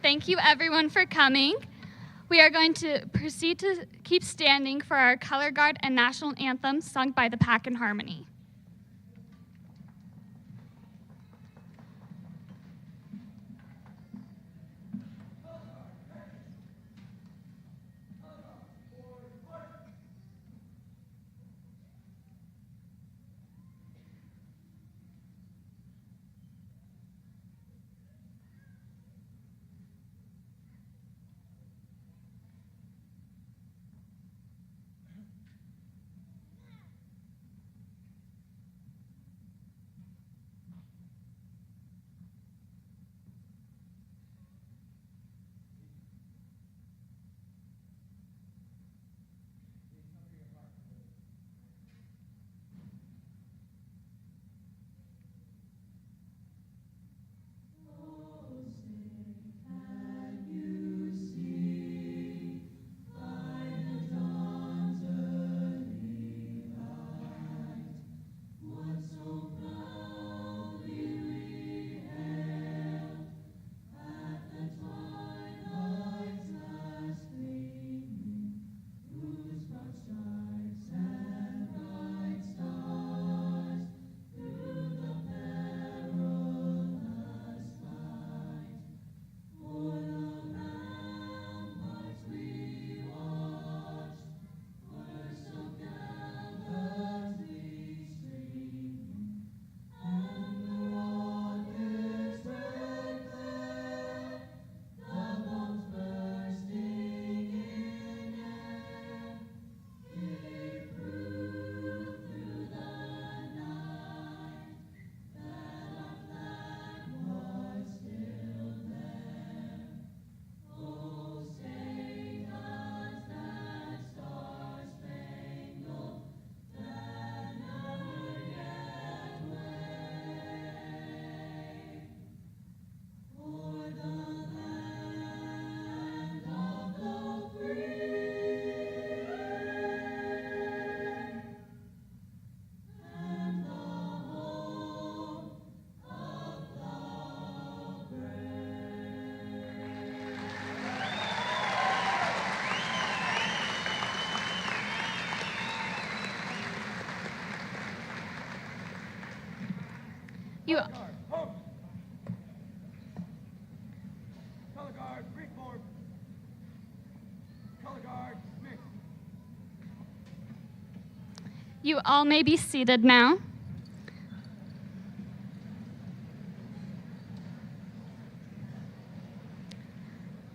Thank you everyone for coming. We are going to proceed to keep standing for our color guard and national anthem sung by the Pack in Harmony. Color guard, bring forward. Color guard, mix. You all may be seated now.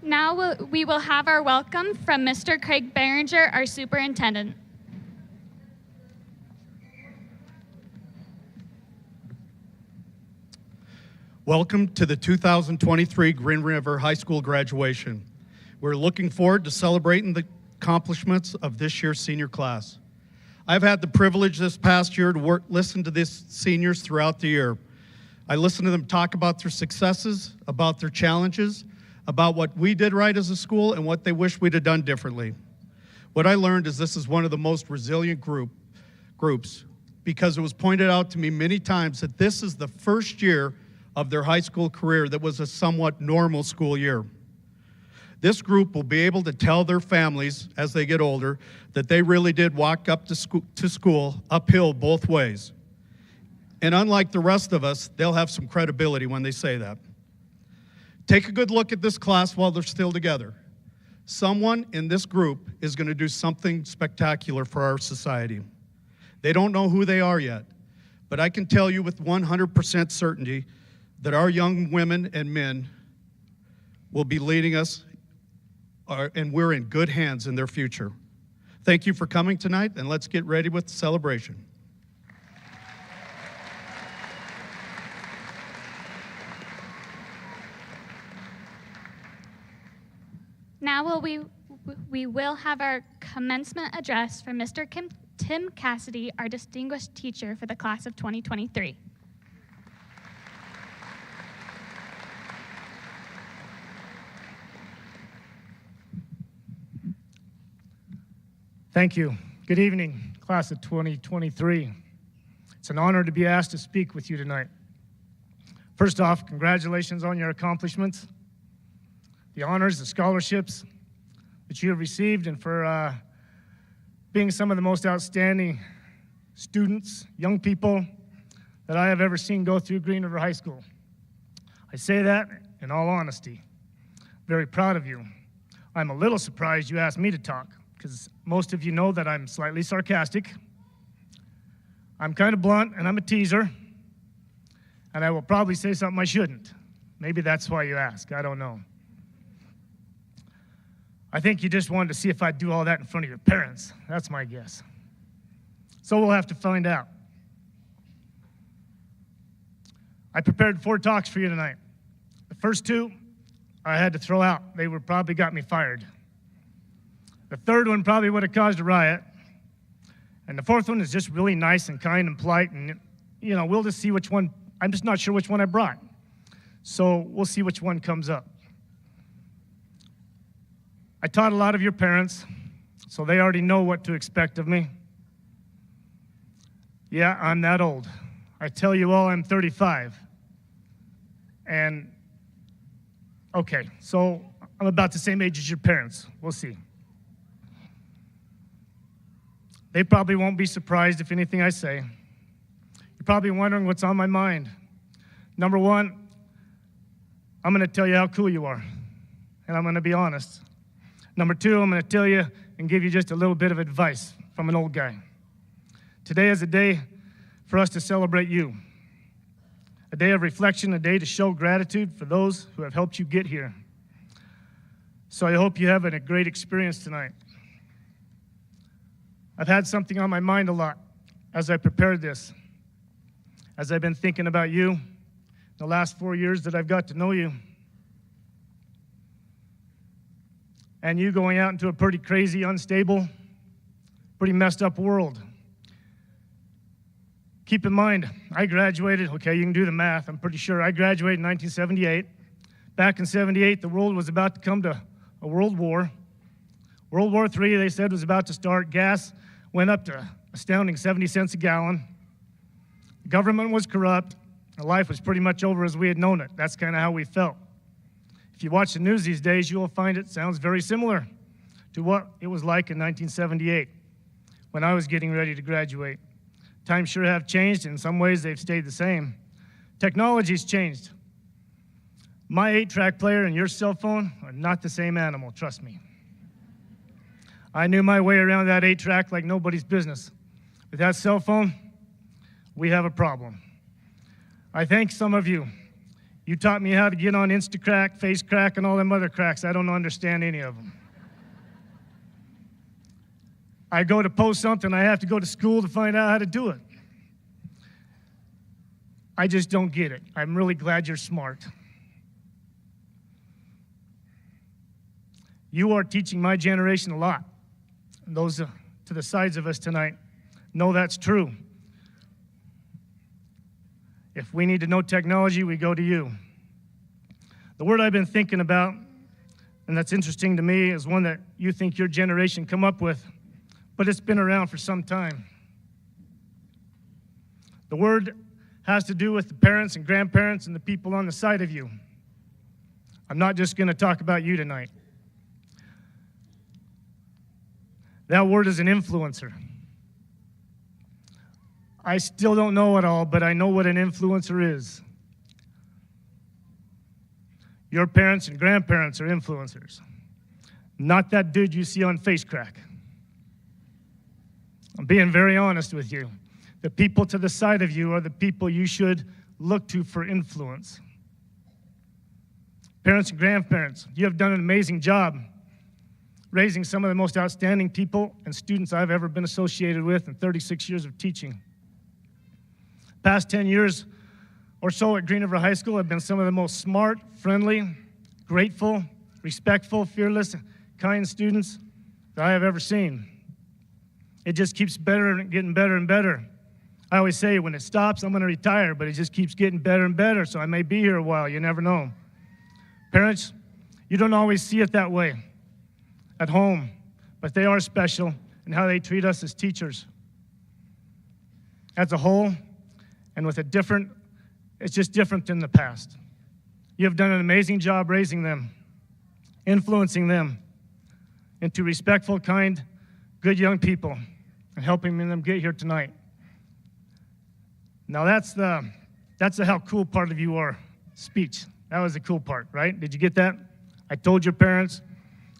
Now we will have our welcome from Mr. Craig Behringer, our superintendent. Welcome to the 2023 Green River High School graduation. We're looking forward to celebrating the accomplishments of this year's senior class. I've had the privilege this past year to listen to these seniors throughout the year. I listened to them talk about their successes, about their challenges, about what we did right as a school and what they wish we'd have done differently. What I learned is this is one of the most resilient groups because it was pointed out to me many times that this is the first year of their high school career that was a somewhat normal school year. This group will be able to tell their families as they get older that they really did walk up to school uphill both ways. And unlike the rest of us, they'll have some credibility when they say that. Take a good look at this class while they're still together. Someone in this group is going to do something spectacular for our society. They don't know who they are yet, but I can tell you with 100% certainty that our young women and men will be leading us, and we're in good hands in their future. Thank you for coming tonight, and let's get ready with the celebration. Now we will have our commencement address from Mr. Tim Cassidy, our distinguished teacher for the class of 2023. Thank you. Good evening, class of 2023. It's an honor to be asked to speak with you tonight. First off, congratulations on your accomplishments. the honors, the scholarships that you have received, and for being some of the most outstanding students, young people that I have ever seen go through Green River High School. I say that in all honesty. Very proud of you. I'm a little surprised you asked me to talk, because most of you know that I'm slightly sarcastic. I'm kind of blunt, and I'm a teaser, and I will probably say something I shouldn't. Maybe that's why you ask. I don't know. I think you just wanted to see if I'd do all that in front of your parents. That's my guess. So we'll have to find out. I prepared 4 talks for you tonight. The first 2 I had to throw out. They would probably got me fired. The third one probably would have caused a riot. And the fourth one is just really nice and kind and polite, and we'll just see which one. I'm just not sure which one I brought. So we'll see which one comes up. I taught a lot of your parents, so they already know what to expect of me. Yeah, I'm that old. I tell you all, I'm 35. And, okay, so I'm about the same age as your parents. We'll see. They probably won't be surprised if anything I say. You're probably wondering what's on my mind. Number 1, I'm going to tell you how cool you are, and I'm going to be honest. Number 2, I'm going to tell you and give you just a little bit of advice from an old guy. Today is a day for us to celebrate you. A day of reflection, a day to show gratitude for those who have helped you get here. So I hope you have a great experience tonight. I've had something on my mind a lot as I prepared this, as I've been thinking about you the last 4 years that I've got to know you. And you going out into a pretty crazy, unstable, pretty messed up world. Keep in mind, I graduated, okay, you can do the math, I'm pretty sure. I graduated in 1978. Back in 78, the world was about to come to a world war. World War III, they said, was about to start. Gas went up to astounding 70 cents a gallon. The government was corrupt. Life was pretty much over as we had known it. That's kind of how we felt. If you watch the news these days, you will find it sounds very similar to what it was like in 1978 when I was getting ready to graduate. Times sure have changed. In some ways, they've stayed the same. Technology's changed. My 8-track player and your cell phone are not the same animal, trust me. I knew my way around that 8-track like nobody's business. With that cell phone, we have a problem. I thank some of you. You taught me how to get on Instacrack, FaceCrack, and all them other cracks. I don't understand any of them. I go to post something, I have to go to school to find out how to do it. I just don't get it. I'm really glad you're smart. You are teaching my generation a lot. And those to the sides of us tonight know that's true. If we need to know technology, we go to you. The word I've been thinking about, and that's interesting to me, is one that you think your generation come up with, but it's been around for some time. The word has to do with the parents and grandparents and the people on the side of you. I'm not just going to talk about you tonight. That word is an influencer. I still don't know it all, but I know what an influencer is. Your parents and grandparents are influencers. Not that dude you see on FaceCrack. I'm being very honest with you. The people to the side of you are the people you should look to for influence. Parents and grandparents, you have done an amazing job raising some of the most outstanding people and students I've ever been associated with in 36 years of teaching. Past 10 years or so at Green River High School have been some of the most smart, friendly, grateful, respectful, fearless, kind students that I have ever seen. It just keeps better and getting better and better. I always say when it stops, I'm going to retire, but it just keeps getting better and better, so I may be here a while. You never know. Parents, you don't always see it that way at home, but they are special in how they treat us as teachers. As a whole, and with it's just different than the past. You have done an amazing job raising them. influencing them into respectful, kind, good young people and helping them get here tonight. Now that's the how cool part of you are speech. That was the cool part, right? Did you get that? I told your parents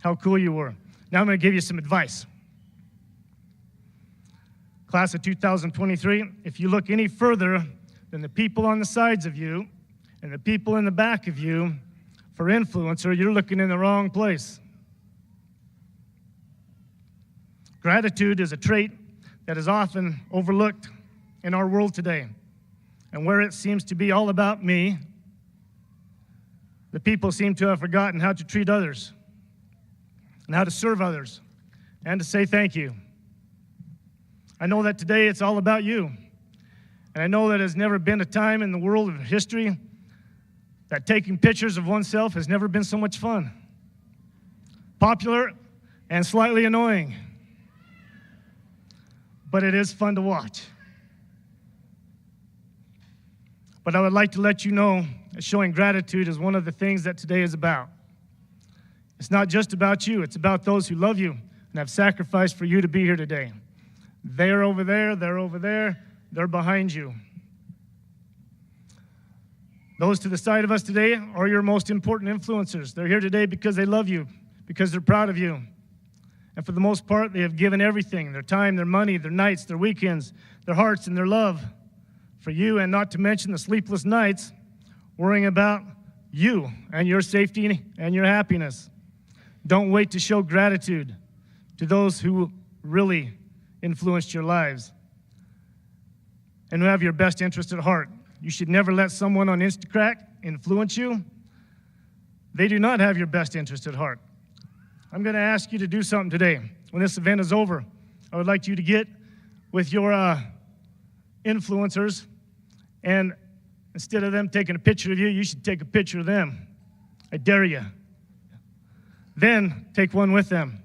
how cool you were. Now I'm going to give you some advice. Class of 2023, if you look any further than the people on the sides of you and the people in the back of you for influencer, you're looking in the wrong place. Gratitude is a trait that is often overlooked in our world today. And where it seems to be all about me, the people seem to have forgotten how to treat others and how to serve others and to say thank you. I know that today it's all about you. And I know that there's never been a time in the world of history that taking pictures of oneself has never been so much fun. Popular and slightly annoying. But it is fun to watch. But I would like to let you know that showing gratitude is one of the things that today is about. It's not just about you, it's about those who love you and have sacrificed for you to be here today. They're over there, they're behind you. Those to the side of us today are your most important influencers. They're here today because they love you, because they're proud of you. And for the most part, they have given everything, their time, their money, their nights, their weekends, their hearts, and their love for you, and not to mention the sleepless nights worrying about you and your safety and your happiness. Don't wait to show gratitude to those who really influenced your lives and who have your best interest at heart. You should never let someone on Instacrack influence you. They do not have your best interest at heart. I'm going to ask you to do something today. When this event is over, I would like you to get with your influencers, and instead of them taking a picture of you, you should take a picture of them. I dare you. Then take one with them,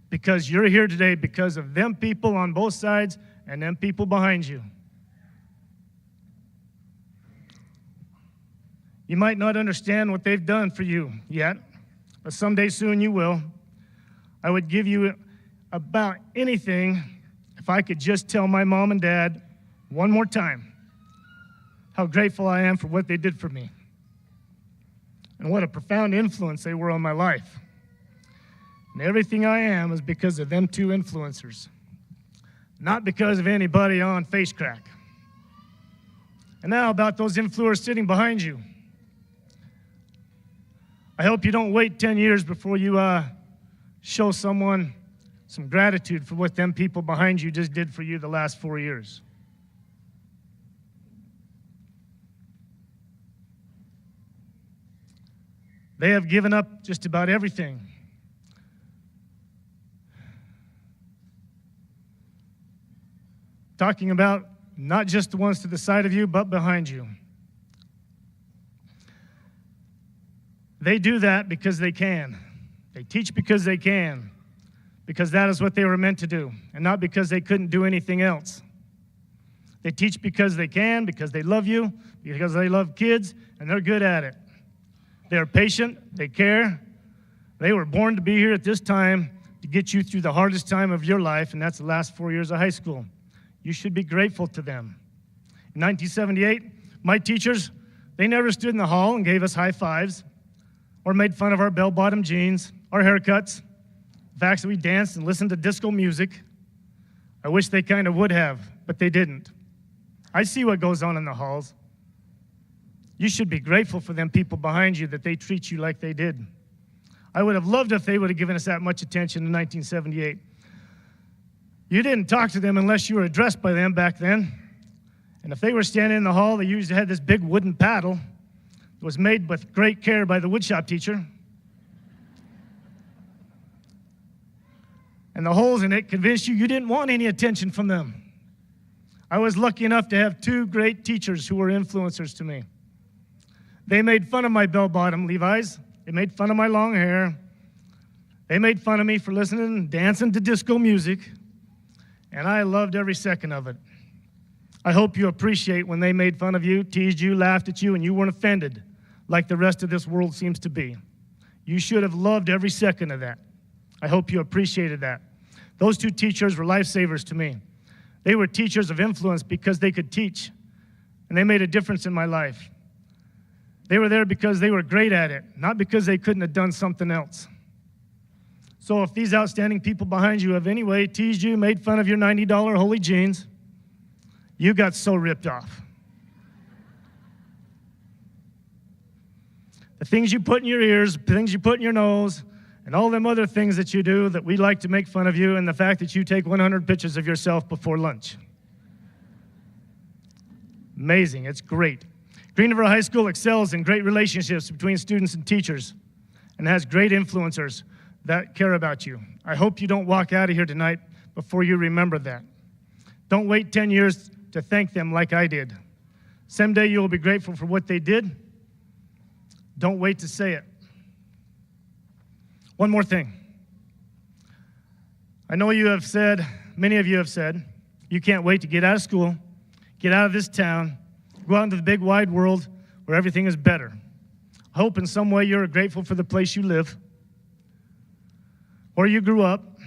because you're here today because of them people on both sides and them people behind you. You might not understand what they've done for you yet, but someday soon you will. I would give you about anything if I could just tell my mom and dad one more time how grateful I am for what they did for me and what a profound influence they were on my life. And everything I am is because of them two influencers, not because of anybody on FaceCrack. And now about those influencers sitting behind you. I hope you don't wait 10 years before you show someone some gratitude for what them people behind you just did for you the last 4 years. They have given up just about everything. Talking about not just the ones to the side of you, but behind you. They do that because they can. They teach because they can, because that is what they were meant to do, and not because they couldn't do anything else. They teach because they can, because they love you, because they love kids, and they're good at it. They are patient, they care. They were born to be here at this time to get you through the hardest time of your life, and that's the last 4 years of high school. You should be grateful to them. In 1978, my teachers, they never stood in the hall and gave us high fives or made fun of our bell-bottom jeans, our haircuts, the fact that we danced and listened to disco music. I wish they kind of would have, but they didn't. I see what goes on in the halls. You should be grateful for them people behind you that they treat you like they did. I would have loved if they would have given us that much attention in 1978. You didn't talk to them unless you were addressed by them back then. And if they were standing in the hall, they usually had this big wooden paddle that was made with great care by the woodshop teacher. And the holes in it convinced you didn't want any attention from them. I was lucky enough to have two great teachers who were influencers to me. They made fun of my bell-bottom Levi's. They made fun of my long hair. They made fun of me for listening and dancing to disco music. And I loved every second of it. I hope you appreciate when they made fun of you, teased you, laughed at you, and you weren't offended like the rest of this world seems to be. You should have loved every second of that. I hope you appreciated that. Those two teachers were lifesavers to me. They were teachers of influence because they could teach, and they made a difference in my life. They were there because they were great at it, not because they couldn't have done something else. So if these outstanding people behind you have any way teased you, made fun of your $90 holy jeans, you got so ripped off. The things you put in your ears, the things you put in your nose, and all them other things that you do that we like to make fun of you, and the fact that you take 100 pictures of yourself before lunch. Amazing, it's great. Green River High School excels in great relationships between students and teachers and has great influencers that care about you. I hope you don't walk out of here tonight before you remember that. Don't wait 10 years to thank them like I did. Someday you will be grateful for what they did. Don't wait to say it. One more thing. I know you have said, many of you have said, you can't wait to get out of school, get out of this town, go out into the big wide world where everything is better. I hope in some way you're grateful for the place you live, where you grew up.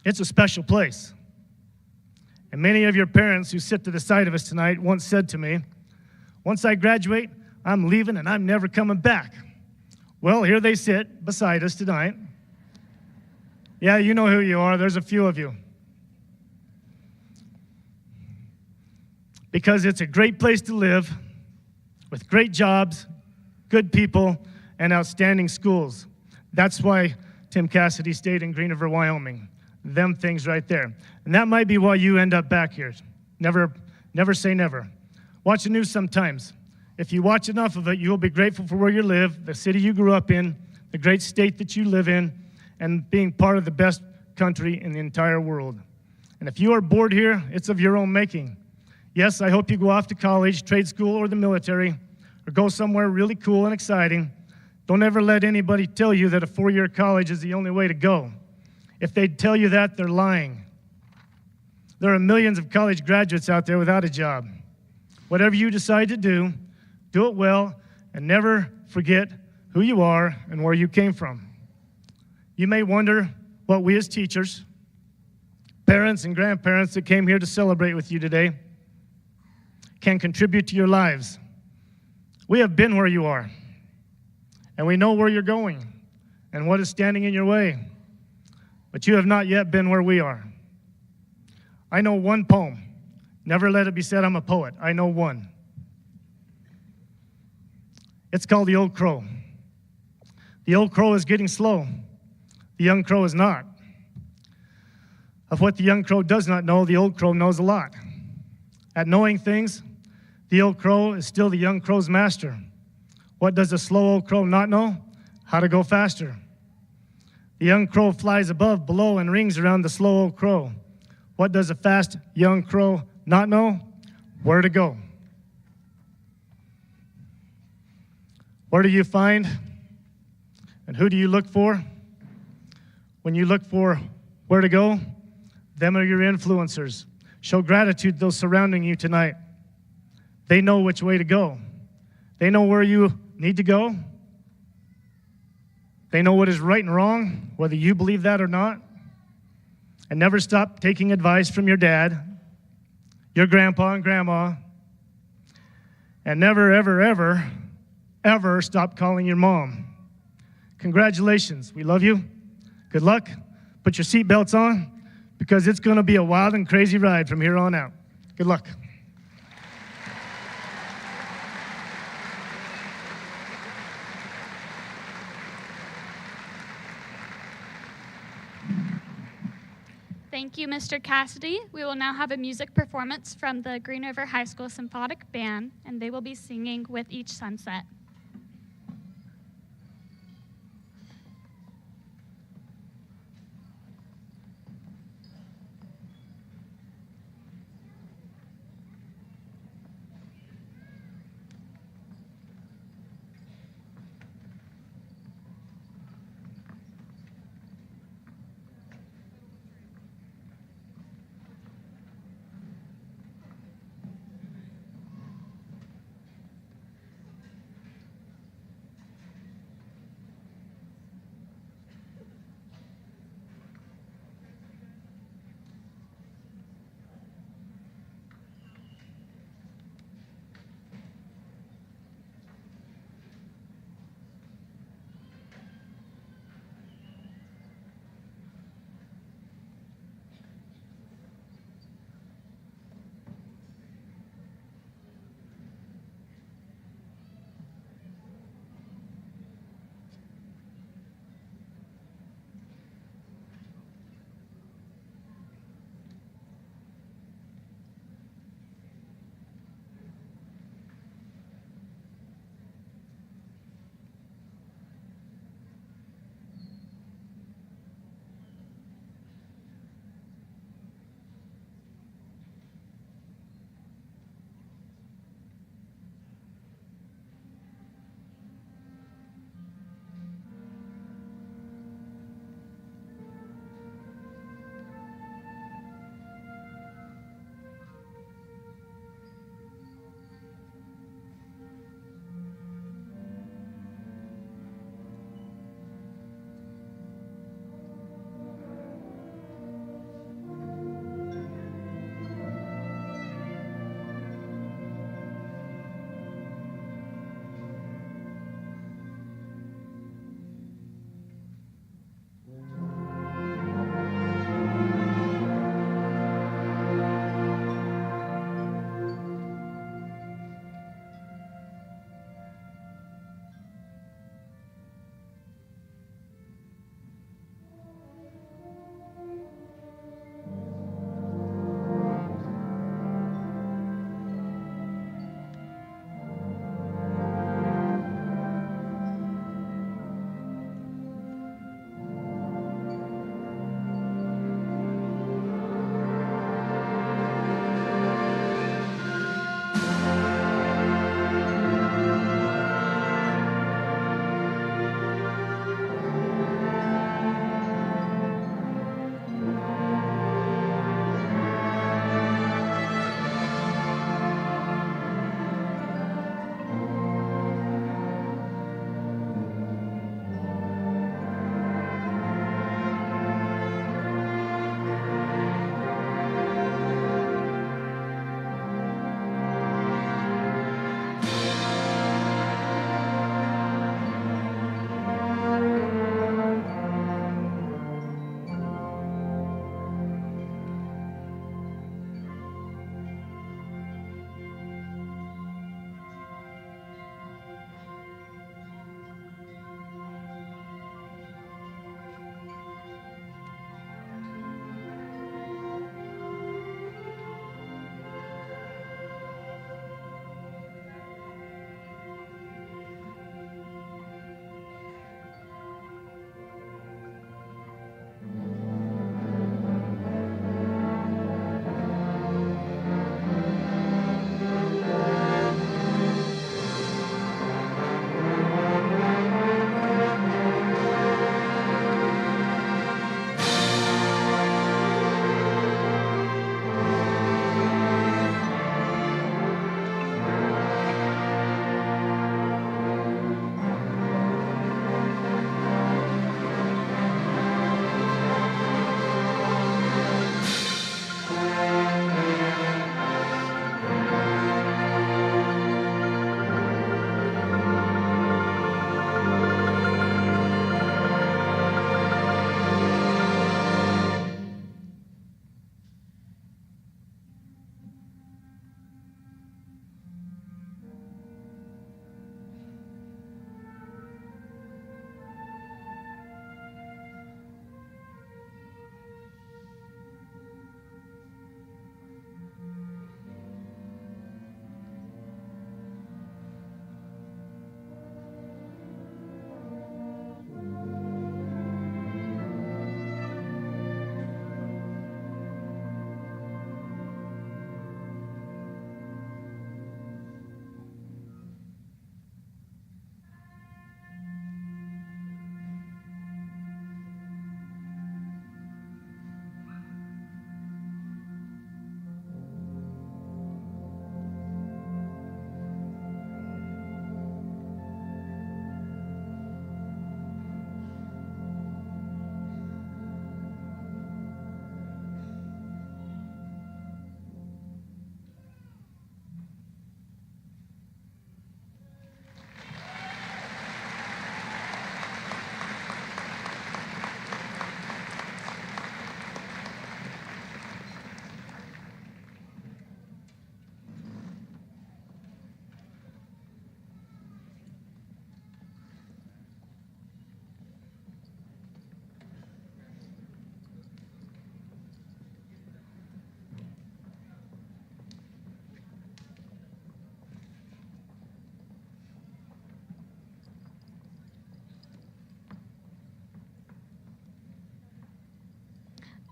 It's a special place. And many of your parents who sit to the side of us tonight once said to me, once I graduate, I'm leaving and I'm never coming back. Well, here they sit beside us tonight. Yeah, you know who you are. There's a few of you. Because it's a great place to live with great jobs, good people, and outstanding schools. That's why Tim Cassidy stayed in Green River, Wyoming. Them things right there. And that might be why you end up back here. Never say never. Watch the news sometimes. If you watch enough of it, you'll be grateful for where you live, the city you grew up in, the great state that you live in, and being part of the best country in the entire world. And if you are bored here, it's of your own making. Yes, I hope you go off to college, trade school, or the military, or go somewhere really cool and exciting. Don't ever let anybody tell you that a four-year college is the only way to go. If they tell you that, they're lying. There are millions of college graduates out there without a job. Whatever you decide to do it well, and never forget who you are and where you came from. You may wonder what we as teachers, parents and grandparents that came here to celebrate with you today can contribute to your lives. We have been where you are, and we know where you're going and what is standing in your way, but you have not yet been where we are. I know one poem. Never let it be said I'm a poet. I know one. It's called The Old Crow. The old crow is getting slow. The young crow is not. Of what the young crow does not know, the old crow knows a lot. At knowing things, the old crow is still the young crow's master. What does the slow old crow not know? How to go faster. The young crow flies above, below, and rings around the slow old crow. What does a fast young crow not know? Where to go. Where do you find and who do you look for? When you look for where to go, them are your influencers. Show gratitude to those surrounding you tonight. They know which way to go. They know where you need to go. They know what is right and wrong, whether you believe that or not. And never stop taking advice from your dad, your grandpa and grandma. And never, ever, ever, ever stop calling your mom. Congratulations. We love you. Good luck. Put your seatbelts on because it's going to be a wild and crazy ride from here on out. Good luck. Thank you, Mr. Cassidy. We will now have a music performance from the Green River High School Symphonic Band, and they will be singing With Each Sunset.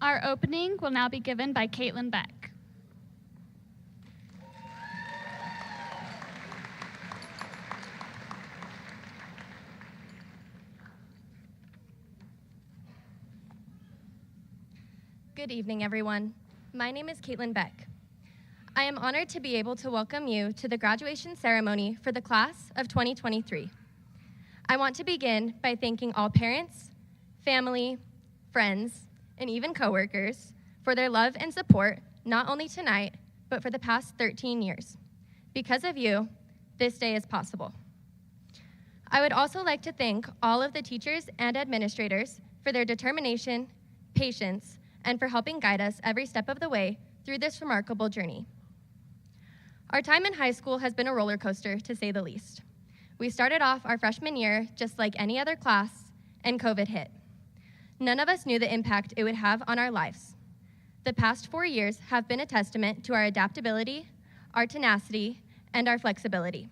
Our opening will now be given by Caitlin Beck. Good evening, everyone. My name is Caitlin Beck. I am honored to be able to welcome you to the graduation ceremony for the class of 2023. I want to begin by thanking all parents, family, friends, and even coworkers for their love and support, not only tonight, but for the past 13 years. Because of you, this day is possible. I would also like to thank all of the teachers and administrators for their determination, patience, and for helping guide us every step of the way through this remarkable journey. Our time in high school has been a roller coaster, to say the least. We started off our freshman year just like any other class, and COVID hit. None of us knew the impact it would have on our lives. The past 4 years have been a testament to our adaptability, our tenacity, and our flexibility.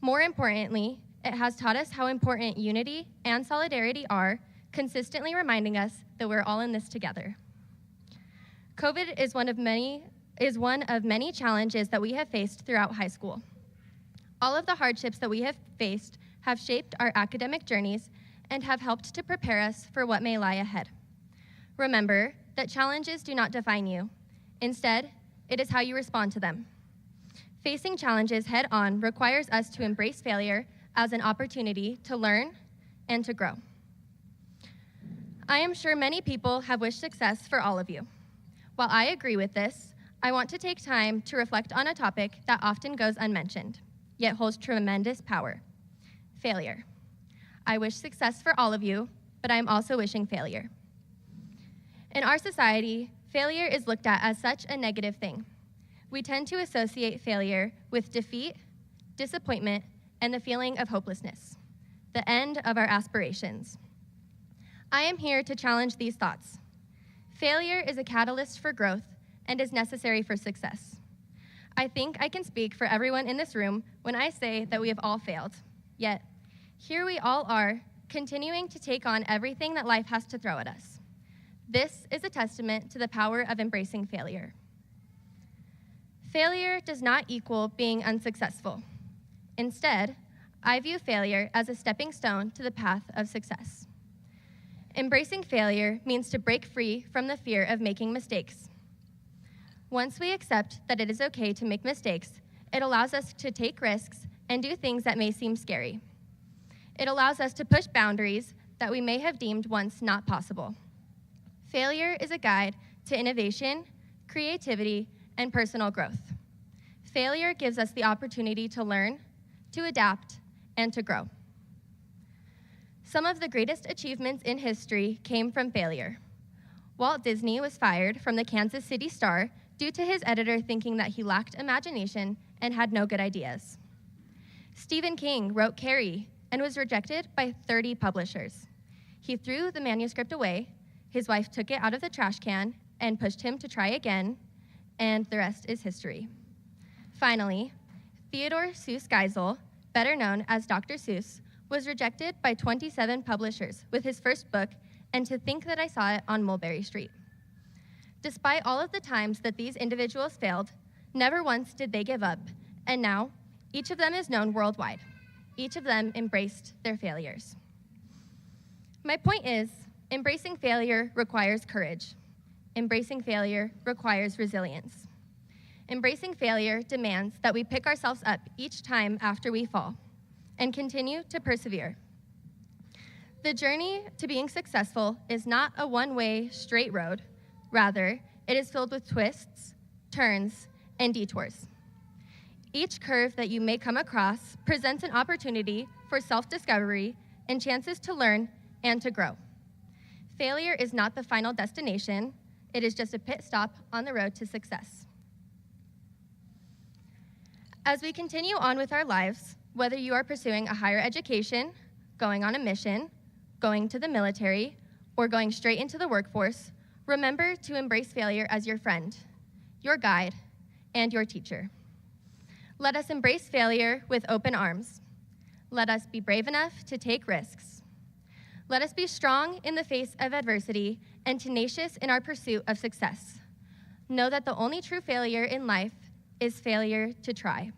More importantly, it has taught us how important unity and solidarity are, consistently reminding us that we're all in this together. COVID is one of many challenges that we have faced throughout high school. All of the hardships that we have faced have shaped our academic journeys and have helped to prepare us for what may lie ahead. Remember that challenges do not define you. Instead, it is how you respond to them. Facing challenges head-on requires us to embrace failure as an opportunity to learn and to grow. I am sure many people have wished success for all of you. While I agree with this, I want to take time to reflect on a topic that often goes unmentioned, yet holds tremendous power: failure. I wish success for all of you, but I am also wishing failure. In our society, failure is looked at as such a negative thing. We tend to associate failure with defeat, disappointment, and the feeling of hopelessness, the end of our aspirations. I am here to challenge these thoughts. Failure is a catalyst for growth and is necessary for success. I think I can speak for everyone in this room when I say that we have all failed. Yet, here we all are, continuing to take on everything that life has to throw at us. This is a testament to the power of embracing failure. Failure does not equal being unsuccessful. Instead, I view failure as a stepping stone to the path of success. Embracing failure means to break free from the fear of making mistakes. Once we accept that it is okay to make mistakes, it allows us to take risks and do things that may seem scary. It allows us to push boundaries that we may have deemed once not possible. Failure is a guide to innovation, creativity, and personal growth. Failure gives us the opportunity to learn, to adapt, and to grow. Some of the greatest achievements in history came from failure. Walt Disney was fired from the Kansas City Star due to his editor thinking that he lacked imagination and had no good ideas. Stephen King wrote Carrie and was rejected by 30 publishers. He threw the manuscript away, his wife took it out of the trash can and pushed him to try again, and the rest is history. Finally, Theodore Seuss Geisel, better known as Dr. Seuss, was rejected by 27 publishers with his first book, And to Think That I Saw It on Mulberry Street. Despite all of the times that these individuals failed, never once did they give up, and now each of them is known worldwide. Each of them embraced their failures. My point is, embracing failure requires courage. Embracing failure requires resilience. Embracing failure demands that we pick ourselves up each time after we fall and continue to persevere. The journey to being successful is not a one-way straight road. Rather, it is filled with twists, turns, and detours. Each curve that you may come across presents an opportunity for self-discovery and chances to learn and to grow. Failure is not the final destination. It is just a pit stop on the road to success. As we continue on with our lives, whether you are pursuing a higher education, going on a mission, going to the military, or going straight into the workforce, remember to embrace failure as your friend, your guide, and your teacher. Let us embrace failure with open arms. Let us be brave enough to take risks. Let us be strong in the face of adversity and tenacious in our pursuit of success. Know that the only true failure in life is failure to try.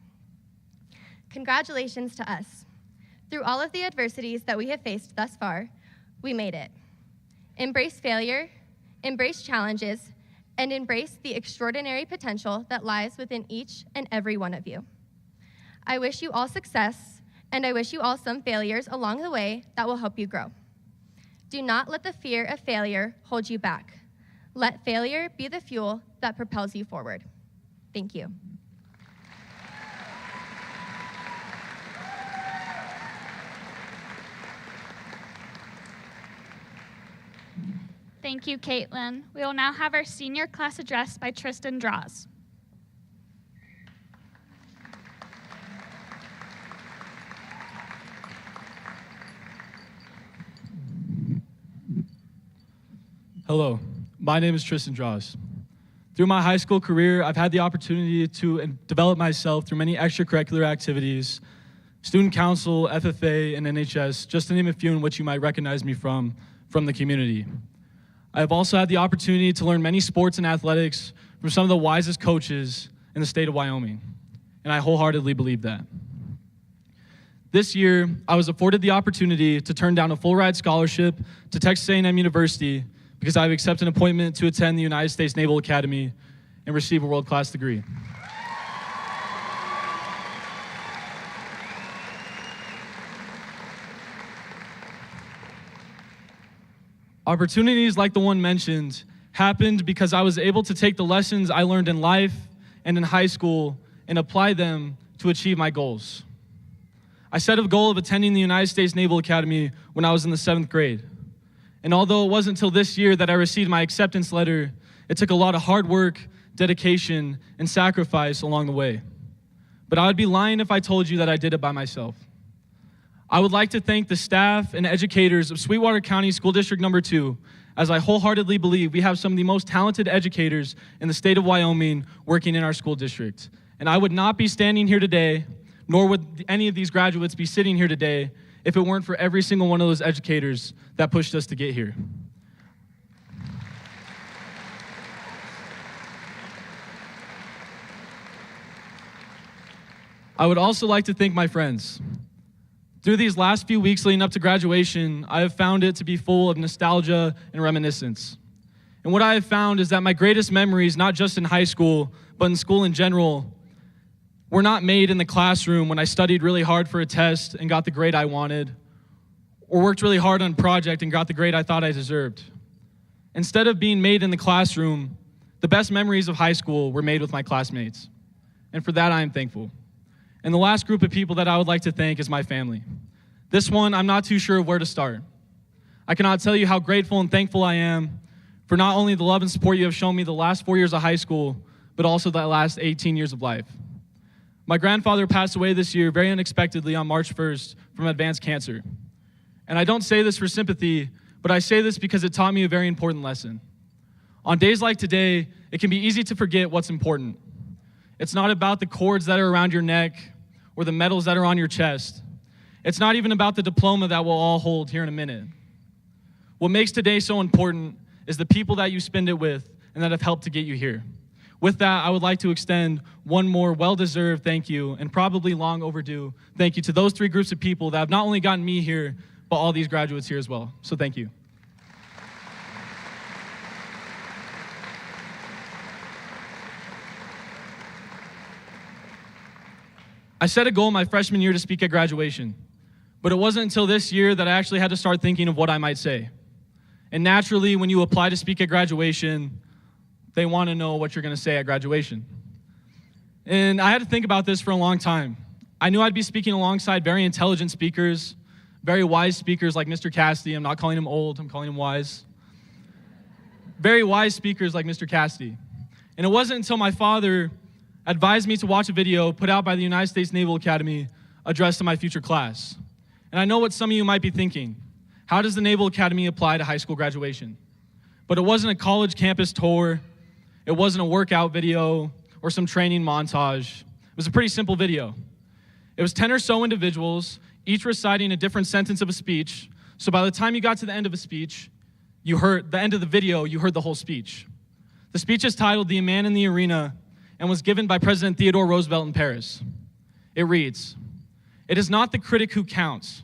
Congratulations to us. Through all of the adversities that we have faced thus far, we made it. Embrace failure, embrace challenges, and embrace the extraordinary potential that lies within each and every one of you. I wish you all success, and I wish you all some failures along the way that will help you grow. Do not let the fear of failure hold you back. Let failure be the fuel that propels you forward. Thank you. Thank you, Caitlin. We will now have our senior class address by Tristan Draws. Hello, my name is Tristan Draws. Through my high school career, I've had the opportunity to develop myself through many extracurricular activities, student council, FFA, and NHS, just to name a few in which you might recognize me from the community. I have also had the opportunity to learn many sports and athletics from some of the wisest coaches in the state of Wyoming, and I wholeheartedly believe that. This year, I was afforded the opportunity to turn down a full-ride scholarship to Texas A&M University because I've accepted an appointment to attend the United States Naval Academy and receive a world-class degree. Opportunities like the one mentioned happened because I was able to take the lessons I learned in life and in high school and apply them to achieve my goals. I set a goal of attending the United States Naval Academy when I was in the 7th grade. And although it wasn't until this year that I received my acceptance letter, it took a lot of hard work, dedication, and sacrifice along the way. But I would be lying if I told you that I did it by myself. I would like to thank the staff and educators of Sweetwater County School District Number 2, as I wholeheartedly believe we have some of the most talented educators in the state of Wyoming working in our school district. And I would not be standing here today, nor would any of these graduates be sitting here today, if it weren't for every single one of those educators that pushed us to get here. I would also like to thank my friends. Through these last few weeks leading up to graduation, I have found it to be full of nostalgia and reminiscence. And what I have found is that my greatest memories, not just in high school, but in school in general, were not made in the classroom when I studied really hard for a test and got the grade I wanted, or worked really hard on a project and got the grade I thought I deserved. Instead of being made in the classroom, the best memories of high school were made with my classmates. And for that, I am thankful. And the last group of people that I would like to thank is my family. This one, I'm not too sure of where to start. I cannot tell you how grateful and thankful I am for not only the love and support you have shown me the last 4 years of high school, but also the last 18 years of life. My grandfather passed away this year very unexpectedly on March 1st from advanced cancer. And I don't say this for sympathy, but I say this because it taught me a very important lesson. On days like today, it can be easy to forget what's important. It's not about the cords that are around your neck or the medals that are on your chest. It's not even about the diploma that we'll all hold here in a minute. What makes today so important is the people that you spend it with and that have helped to get you here. With that, I would like to extend one more well-deserved thank you, and probably long overdue thank you to those 3 groups of people that have not only gotten me here, but all these graduates here as well. So thank you. I set a goal my freshman year to speak at graduation, but it wasn't until this year that I actually had to start thinking of what I might say. And naturally, when you apply to speak at graduation, they want to know what you're going to say at graduation. And I had to think about this for a long time. I knew I'd be speaking alongside very intelligent speakers, very wise speakers like Mr. Cassidy. I'm not calling him old, I'm calling him wise. Very wise speakers like Mr. Cassidy. And it wasn't until my father advised me to watch a video put out by the United States Naval Academy addressed to my future class. And I know what some of you might be thinking. How does the Naval Academy apply to high school graduation? But it wasn't a college campus tour. It wasn't a workout video or some training montage. It was a pretty simple video. It was 10 or so individuals, each reciting a different sentence of a speech, So by the time you got to the end of a speech, you heard the end of the video, you heard the whole speech. The speech is titled "The Man in the Arena" and was given by President Theodore Roosevelt in Paris. It reads, "It is not the critic who counts,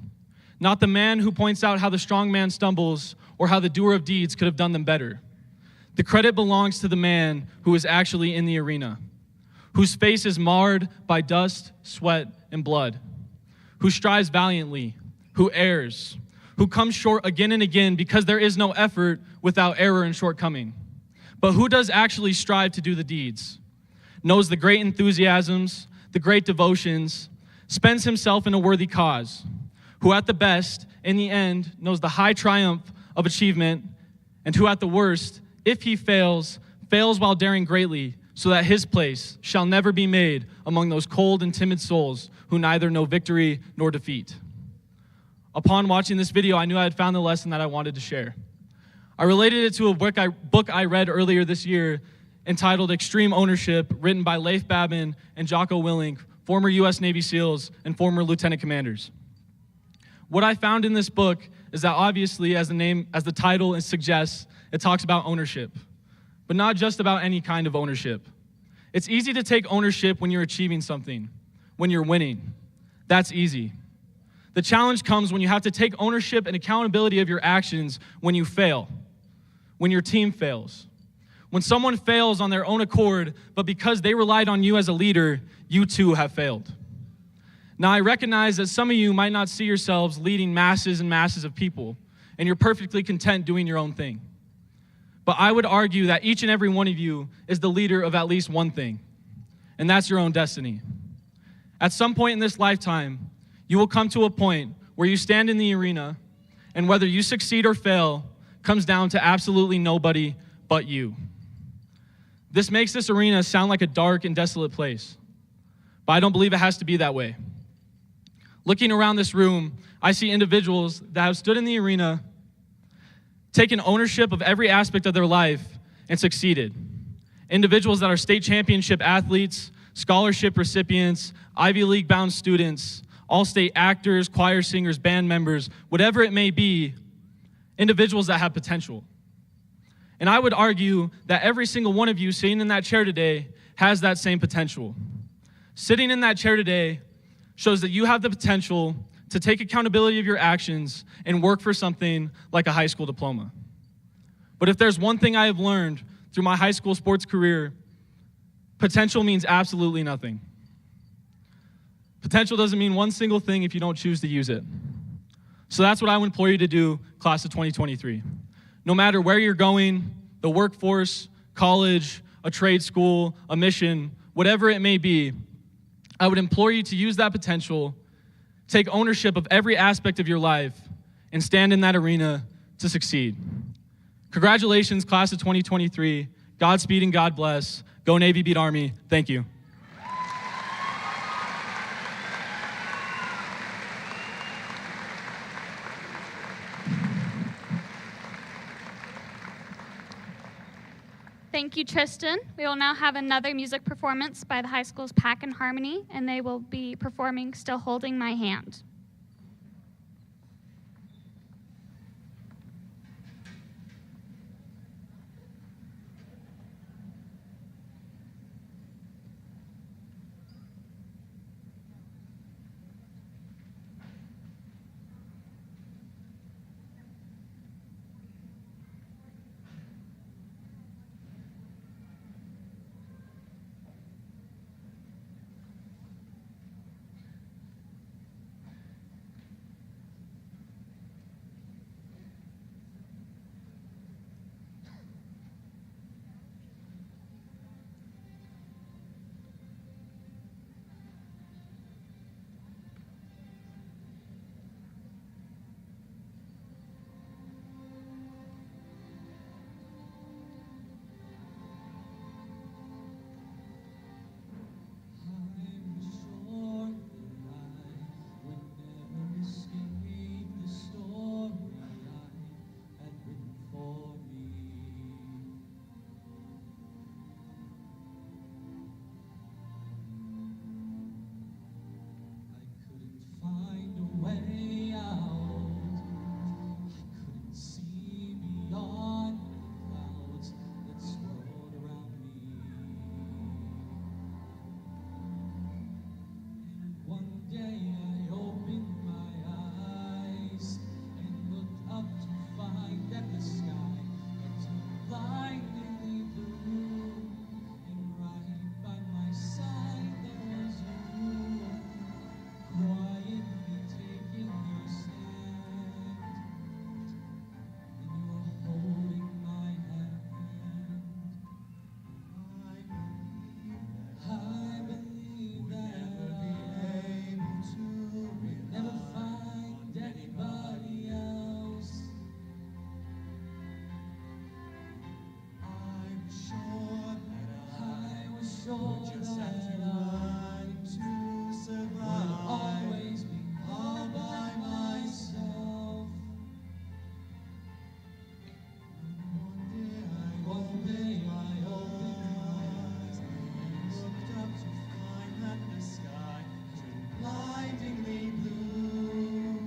not the man who points out how the strong man stumbles or how the doer of deeds could have done them better. The credit belongs to the man who is actually in the arena, whose face is marred by dust, sweat, and blood, who strives valiantly, who errs, who comes short again and again because there is no effort without error and shortcoming, but who does actually strive to do the deeds, knows the great enthusiasms, the great devotions, spends himself in a worthy cause, who at the best, in the end, knows the high triumph of achievement, and who at the worst, if he fails, fails while daring greatly, so that his place shall never be made among those cold and timid souls who neither know victory nor defeat." Upon watching this video, I knew I had found the lesson that I wanted to share. I related it to a book I read earlier this year entitled Extreme Ownership, written by Leif Babin and Jocko Willink, former U.S. Navy SEALs and former lieutenant commanders. What I found in this book is that obviously, as the title suggests, it talks about ownership, but not just about any kind of ownership. It's easy to take ownership when you're achieving something, when you're winning. That's easy. The challenge comes when you have to take ownership and accountability of your actions when you fail, when your team fails, when someone fails on their own accord, but because they relied on you as a leader, you too have failed. Now, I recognize that some of you might not see yourselves leading masses and masses of people, and you're perfectly content doing your own thing. But I would argue that each and every one of you is the leader of at least one thing, and that's your own destiny. At some point in this lifetime, you will come to a point where you stand in the arena, and whether you succeed or fail comes down to absolutely nobody but you. This makes this arena sound like a dark and desolate place, but I don't believe it has to be that way. Looking around this room, I see individuals that have stood in the arena, taken ownership of every aspect of their life, and succeeded. Individuals that are state championship athletes, scholarship recipients, Ivy League bound students, all-state actors, choir singers, band members, whatever it may be, individuals that have potential. And I would argue that every single one of you sitting in that chair today has that same potential. Sitting in that chair today shows that you have the potential to take accountability of your actions and work for something like a high school diploma. But if there's one thing I have learned through my high school sports career, potential means absolutely nothing. Potential doesn't mean one single thing if you don't choose to use it. So that's what I would implore you to do, class of 2023. No matter where you're going, the workforce, college, a trade school, a mission, whatever it may be, I would implore you to use that potential, take ownership of every aspect of your life, and stand in that arena to succeed. Congratulations, class of 2023. Godspeed and God bless. Go Navy, beat Army. Thank you. Thank you, Tristan. We will now have another music performance by the high school's Pack and Harmony, and they will be performing Still Holding My Hand. sure that I'm to survive. Will always be all by myself. One day I opened my eyes and looked up to find that the sky turned blindingly blue,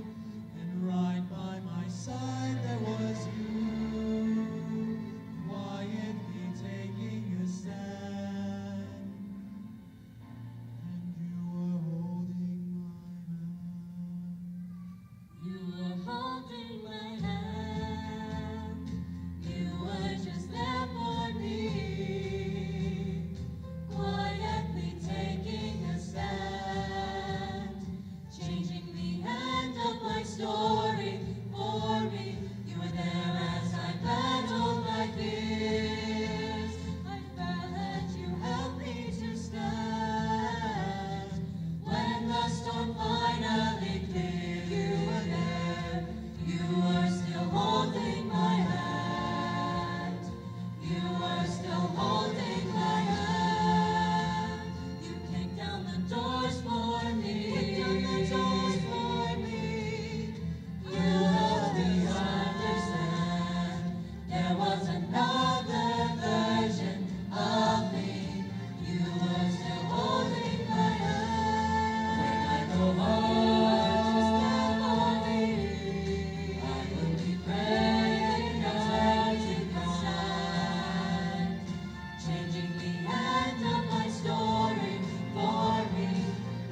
and right by my side there was you, quietly taking a stand, and you were holding my hand. You were holding my hand. You were just there for me, quietly taking a stand, changing the end of my story for me. You were there as I battled my fears. I felt that you helped me to stand. When the storm finally cleared, you were there. You were still holding my hand. You were still holding my hand. You kicked down the doors for me. Kicked down the doors for me. You helped me understand there was another version of me. You were still holding my hand. When I go home, just stand for me. I will be praying God to stand, changing the end of my story for me.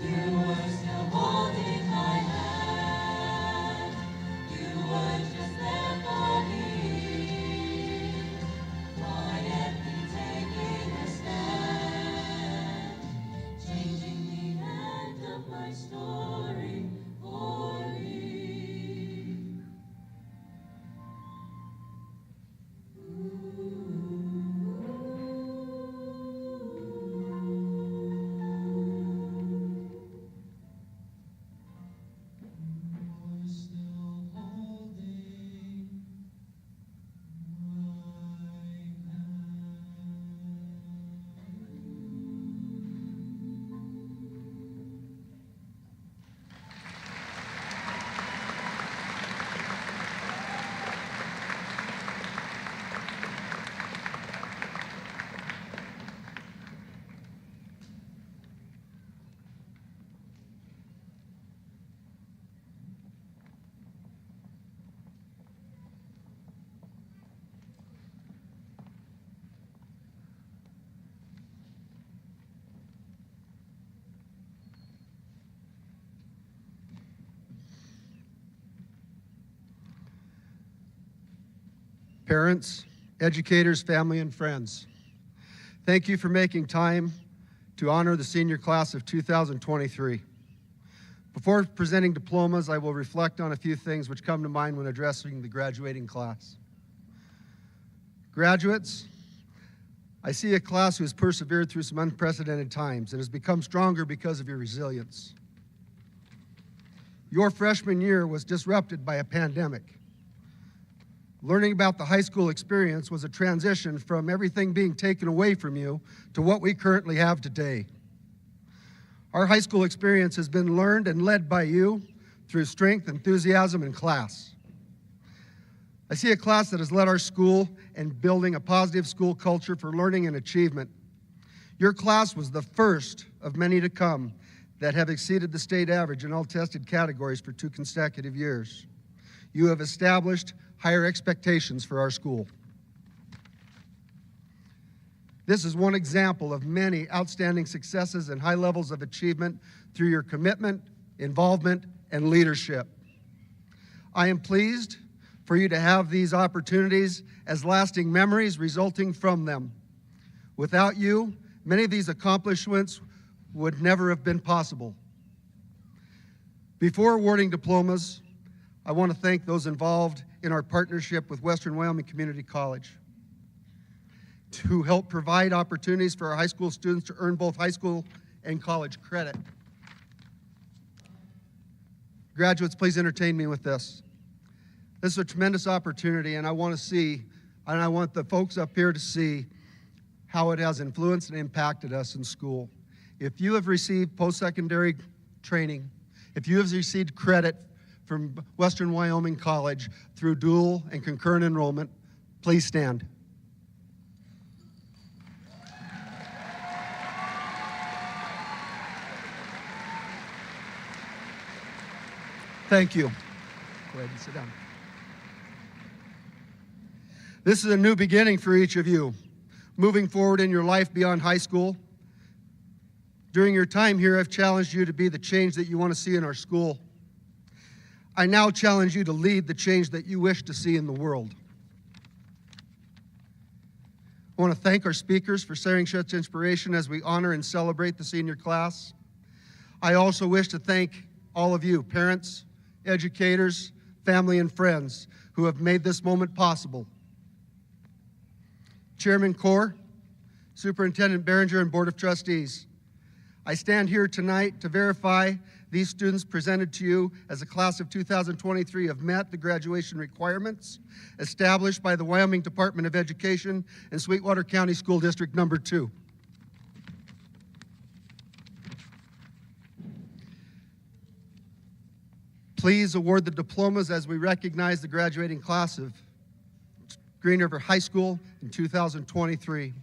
You were still holding my hand. You were just there for me, quietly taking a stand, changing the end of my story for me. You're still holding my hand. Parents, educators, family, and friends, thank you for making time to honor the senior class of 2023. Before presenting diplomas, I will reflect on a few things which come to mind when addressing the graduating class. Graduates, I see a class who has persevered through some unprecedented times and has become stronger because of your resilience. Your freshman year was disrupted by a pandemic. Learning about the high school experience was a transition from everything being taken away from you to what we currently have today. Our high school experience has been learned and led by you through strength, enthusiasm, and class. I see a class that has led our school in building a positive school culture for learning and achievement. Your class was the first of many to come that have exceeded the state average in all tested categories for 2 consecutive years. You have established higher expectations for our school. This is one example of many outstanding successes and high levels of achievement through your commitment, involvement, and leadership. I am pleased for you to have these opportunities as lasting memories resulting from them. Without you, many of these accomplishments would never have been possible. Before awarding diplomas, I want to thank those involved in our partnership with Western Wyoming Community College to help provide opportunities for our high school students to earn both high school and college credit. Graduates, please entertain me with this. This is a tremendous opportunity, and I want the folks up here to see how it has influenced and impacted us in school. If you have received post-secondary training, if you have received credit from Western Wyoming College through dual and concurrent enrollment, please stand. Thank you. Go ahead and sit down. This is a new beginning for each of you, moving forward in your life beyond high school. During your time here, I've challenged you to be the change that you want to see in our school. I now challenge you to lead the change that you wish to see in the world. I want to thank our speakers for sharing such inspiration as we honor and celebrate the senior class. I also wish to thank all of you, parents, educators, family, and friends who have made this moment possible. Chairman Corr, Superintendent Behringer, and Board of Trustees, I stand here tonight to verify these students presented to you as a class of 2023 have met the graduation requirements established by the Wyoming Department of Education and Sweetwater County School District Number 2. Please award the diplomas as we recognize the graduating class of Green River High School in 2023.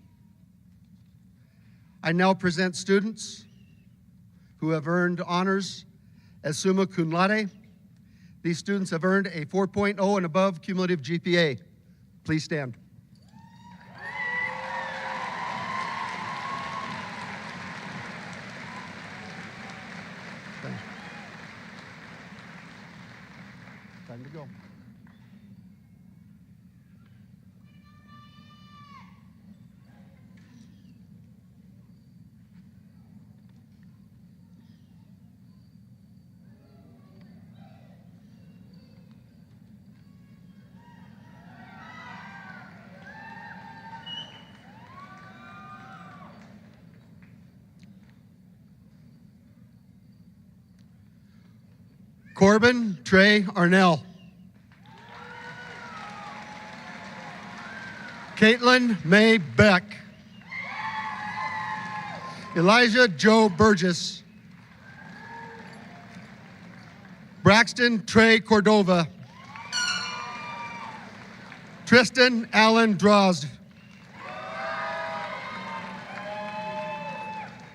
I now present students who have earned honors as summa cum laude. These students have earned a 4.0 and above cumulative GPA. Please stand. Thank you. Time to go. Corbin Trey Arnell. Caitlin May Beck. Elijah Joe Burgess. Braxton Trey Cordova. Tristan Allen Drozd.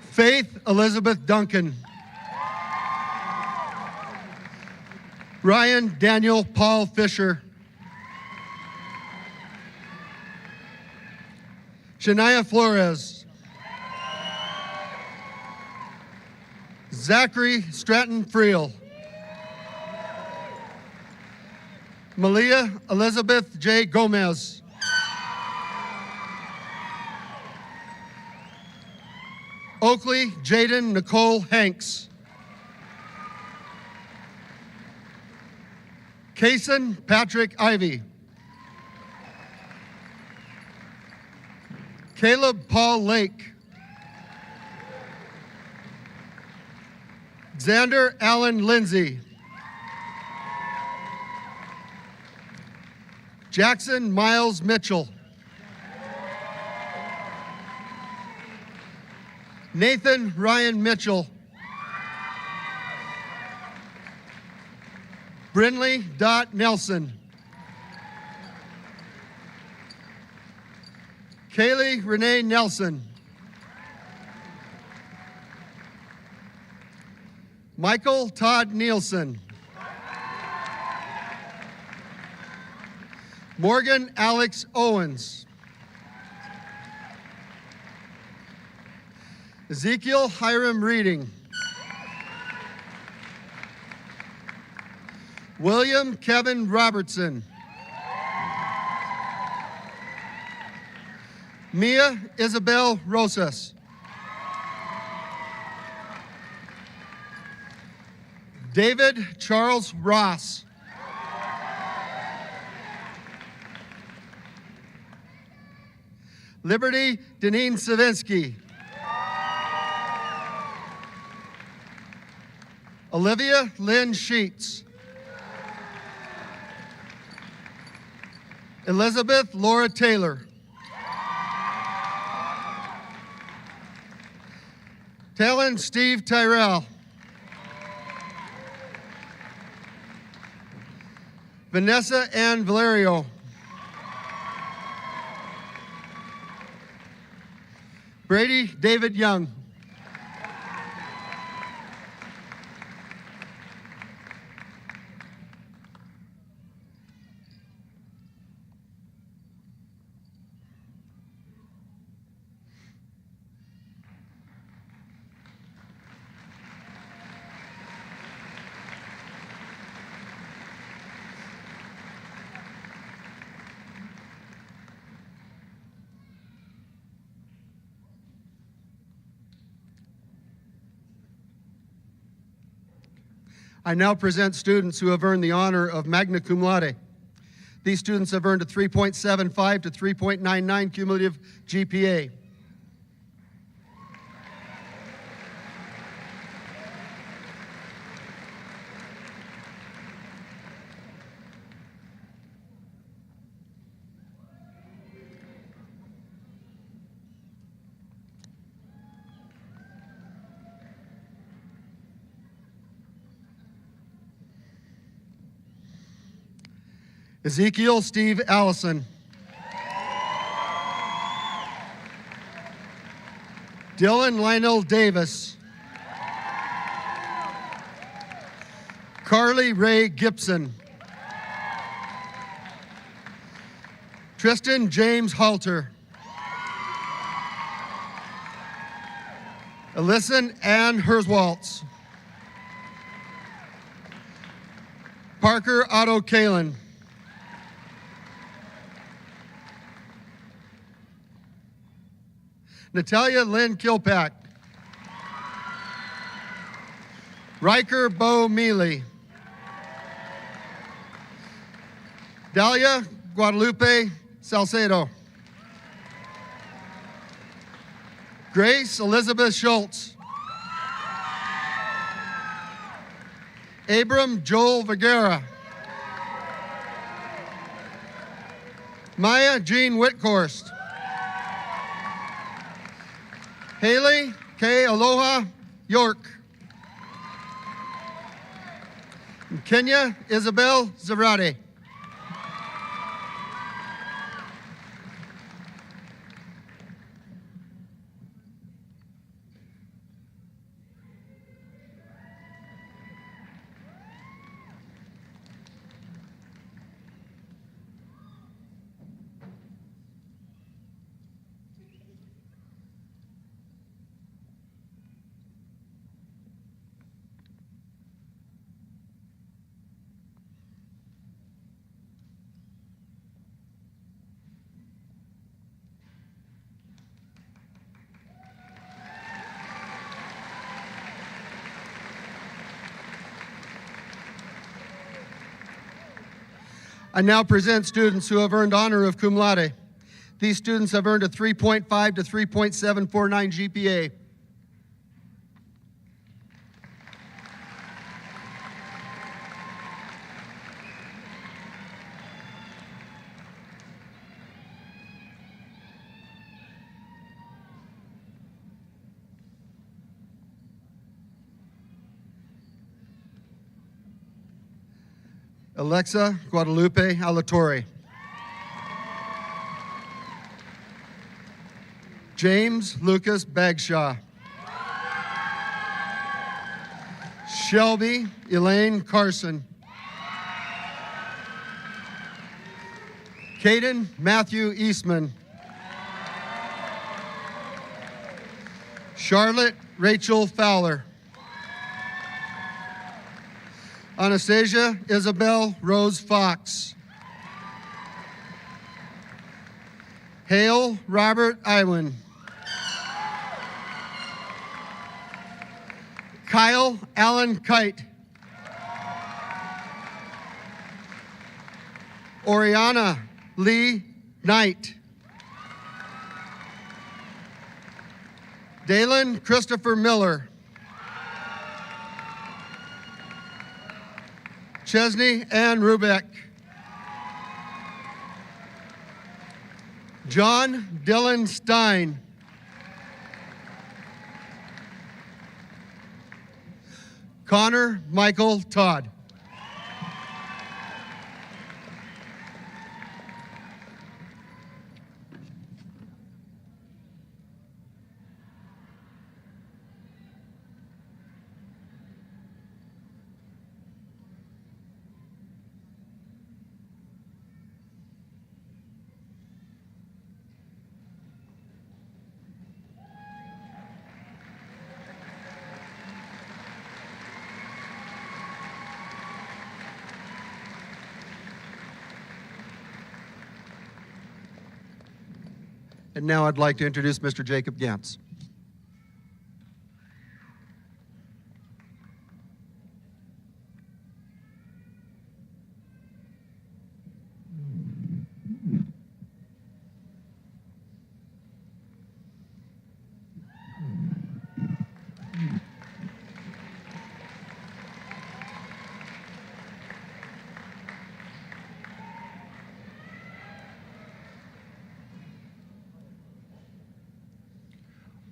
Faith Elizabeth Duncan. Ryan Daniel Paul Fisher. Shania Flores. Zachary Stratton Friel. Malia Elizabeth J. Gomez. Oakley Jaden Nicole Hanks. Kaysen Patrick Ivy. Caleb Paul Lake. Xander Allen Lindsay. Jackson Miles Mitchell. Nathan Ryan Mitchell. Brinley Dot Nelson. Kaylee Renee Nelson. Michael Todd Nielsen. Morgan Alex Owens. Ezekiel Hiram Reading. William Kevin Robertson. Mia Isabel Rosas. David Charles Ross. Liberty Deneen Savinsky. Olivia Lynn Sheets. Elizabeth Laura Taylor. Talon Steve Tyrell. Vanessa Ann Valerio. Brady David Young. I now present students who have earned the honor of magna cum laude. These students have earned a 3.75 to 3.99 cumulative GPA. Ezekiel Steve Allison. Dylan Lionel Davis. Carly Ray Gibson. Tristan James Halter. Alyson Ann Herswaltz. Parker Otto Kalin. Natalia Lynn Kilpack. Riker Bo Mealy. Dalia Guadalupe Salcedo. Grace Elizabeth Schultz. Abram Joel Vergara. Maya Jean Whitkhorst. Haley K. Aloha York. Kenya Isabel Zarate. I now present students who have earned honor of cum laude. These students have earned a 3.5 to 3.749 GPA. Alexa Guadalupe Alatorre. James Lucas Bagshaw. Shelby Elaine Carson. Caden Matthew Eastman. Charlotte Rachel Fowler. Anastasia Isabel Rose Fox. Hale Robert Iwan. Kyle Allen Kite. Oriana Lee Knight. Dalen Christopher Miller. Chesney Ann Rubeck. John Dylan Stein. Connor Michael Todd. And now I'd like to introduce Mr. Jacob Gantz.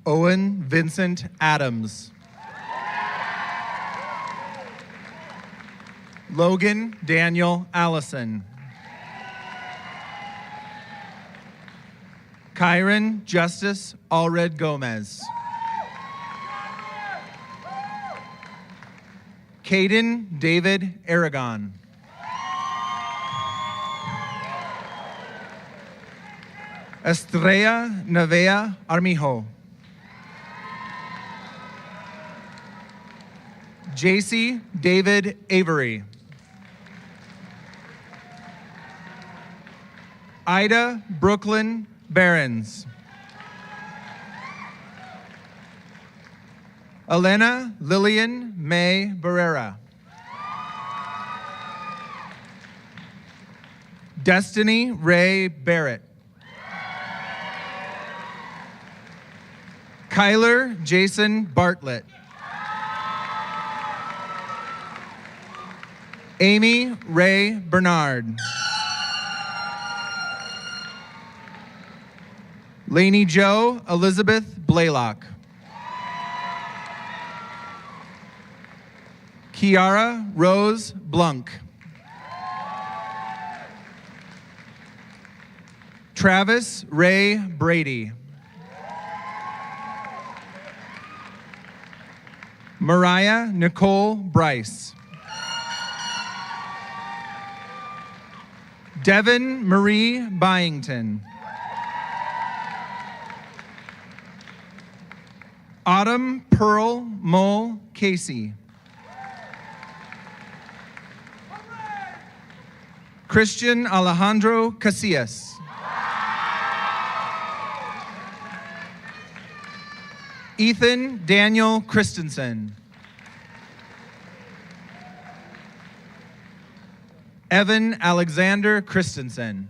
Owen Vincent Adams. Logan Daniel Allison. Kyron Justice Allred Gomez. Caden David Aragon. Estrella Nevea Armijo. JC David Avery. Ida Brooklyn Behrens. Elena Lillian May Barrera. Destiny Ray Barrett. Kyler Jason Bartlett. Amy Ray Bernard. Lainey Jo Elizabeth Blaylock. Kiara Rose Blunk. Travis Ray Brady. Mariah Nicole Bryce. Devin Marie Byington. Autumn Pearl Mole Casey. Christian Alejandro Casillas. Ethan Daniel Christensen. Evan Alexander Christensen.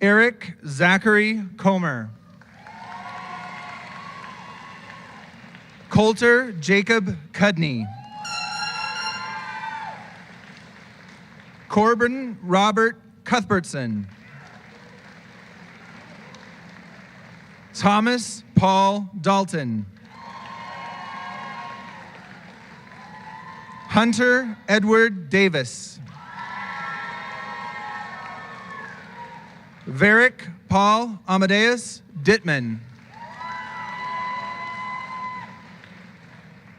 Eric Zachary Comer. Coulter Jacob Cudney. Corbin Robert Cuthbertson. Thomas Paul Dalton. Hunter Edward Davis. Varick Paul Amadeus Dittman.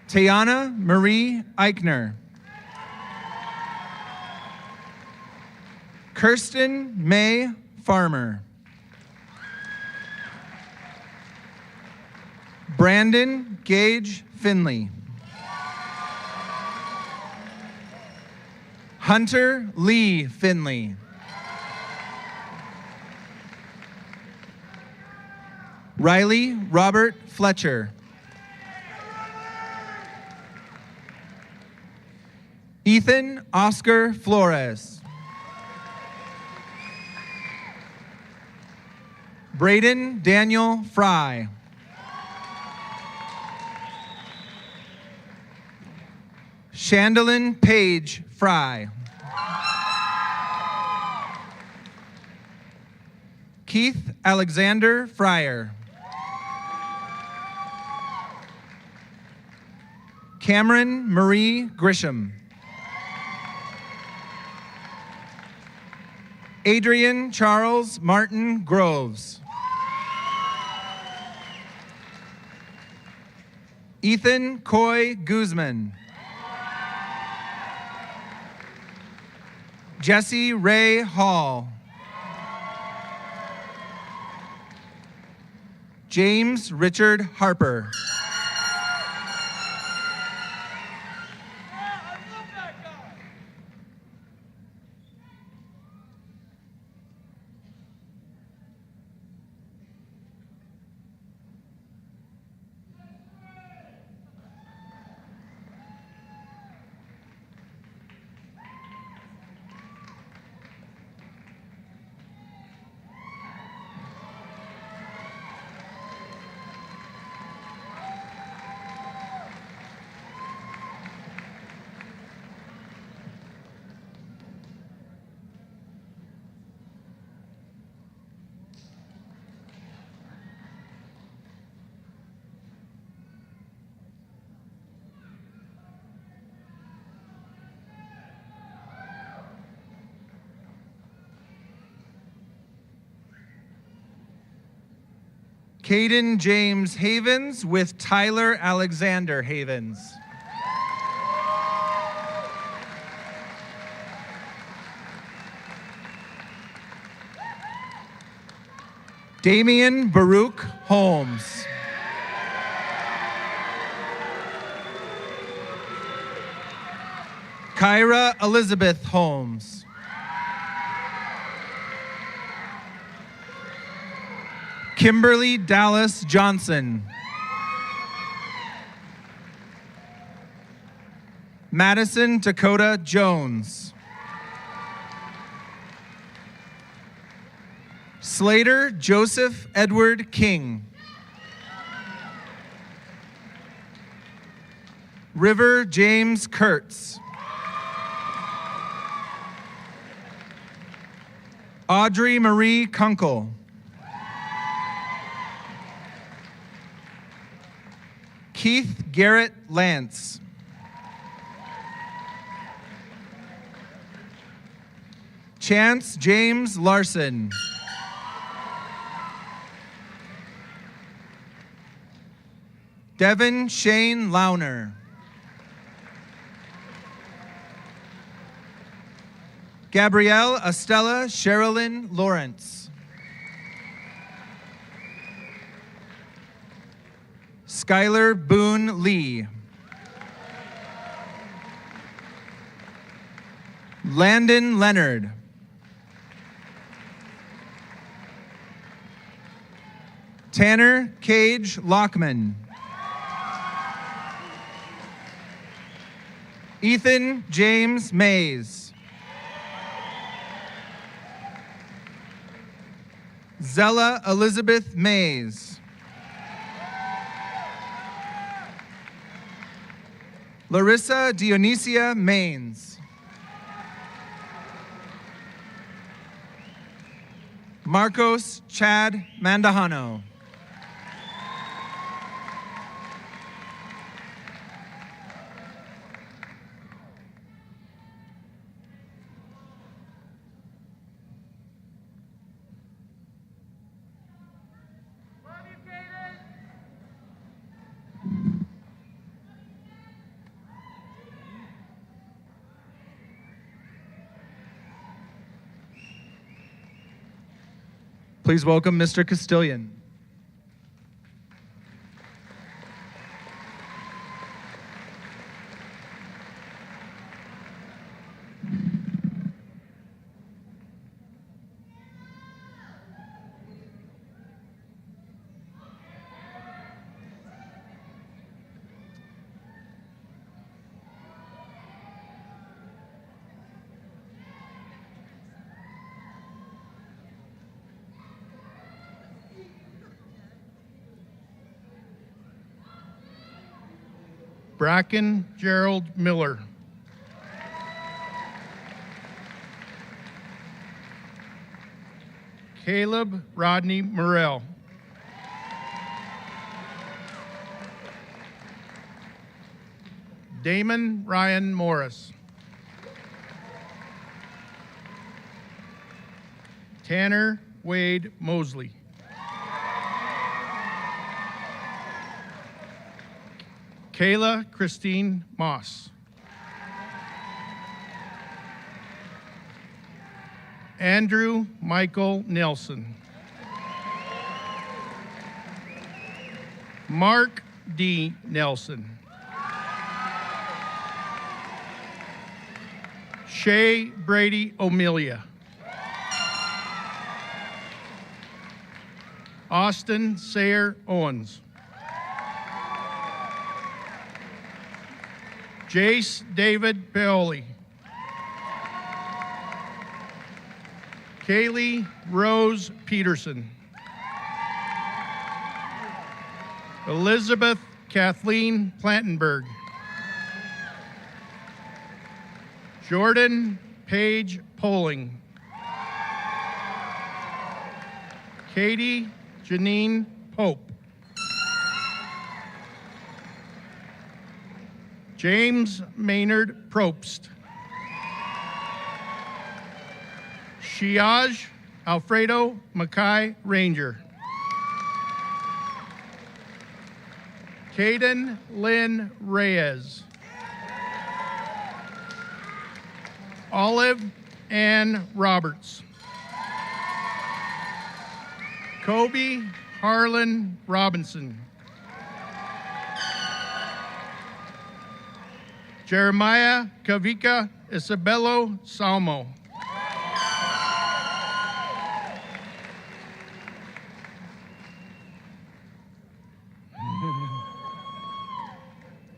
Tayana Marie Eichner. Kirsten May Farmer. Brandon Gage Finley. Hunter Lee Finley. Riley Robert Fletcher. Ethan Oscar Flores. Braden Daniel Fry. Chandalyn Paige Fry. Keith Alexander Fryer. Cameron Marie Grisham. Adrian Charles Martin Groves. Ethan Coy Guzman. Jesse Ray Hall. James Richard Harper. Caden James Havens with Tyler Alexander Havens. Damian Baruch Holmes. Kyra Elizabeth Holmes. Kimberly Dallas Johnson. Madison Dakota Jones. Slater Joseph Edward King. River James Kurtz. Audrey Marie Kunkel. Keith Garrett Lance. Chance James Larson. Devin Shane Launer. Gabrielle Estella Sherilyn Lawrence. Skylar Boone Lee. Landon Leonard. Tanner Cage Lockman. Ethan James Mays. Zella Elizabeth Mays. Larissa Dionysia Maines. Marcos Chad Mandahano. Please welcome Mr. Castillion. Bracken Gerald Miller. Caleb Rodney Morrell. Damon Ryan Morris. Tanner Wade Mosley. Kayla Christine Moss. Andrew Michael Nelson. Mark D. Nelson. Shay Brady O'Melia. Austin Sayer Owens. Jace David Paoli. Kaylee Rose Peterson. Elizabeth Kathleen Plantenberg. Jordan Paige Poling. Katie Janine Pope. James Maynard Probst. Shiaj Alfredo Mackay Ranger. Caden Lynn Reyes. Olive Ann Roberts. Kobe Harlan Robinson. Jeremiah Kavika Isabello Salmo.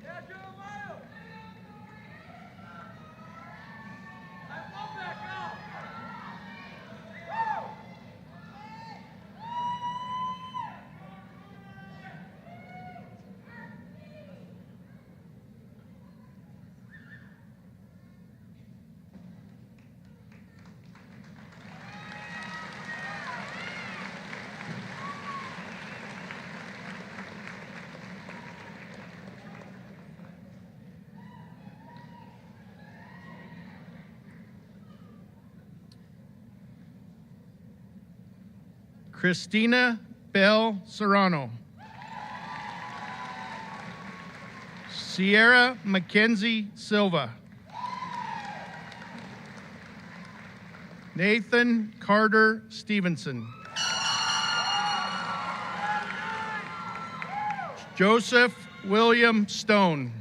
Yeah, Jeremiah. I love that guy. Christina Bell Serrano. Sierra Mackenzie Silva. Nathan Carter Stevenson. Joseph William Stone.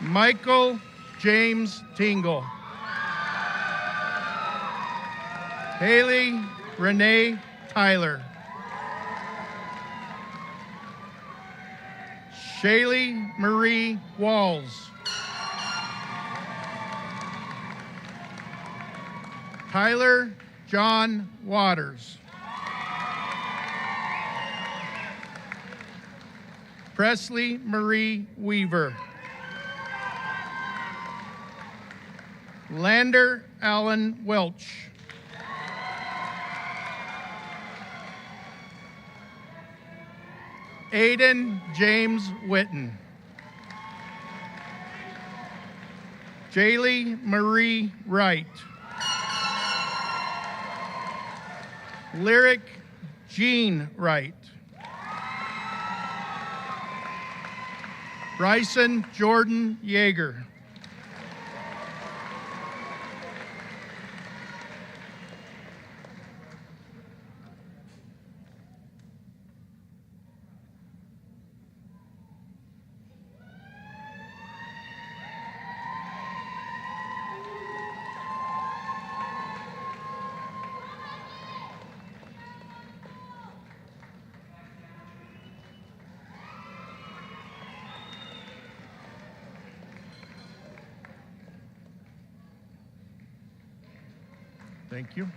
Michael James Tingle. Haley Renee Tyler. Shaylee Marie Walls. Tyler John Waters. Presley Marie Weaver. Lander Allen Welch. Aiden James Witten. Jaylee Marie Wright. Lyric Jean Wright. Bryson Jordan Yeager. Thank you.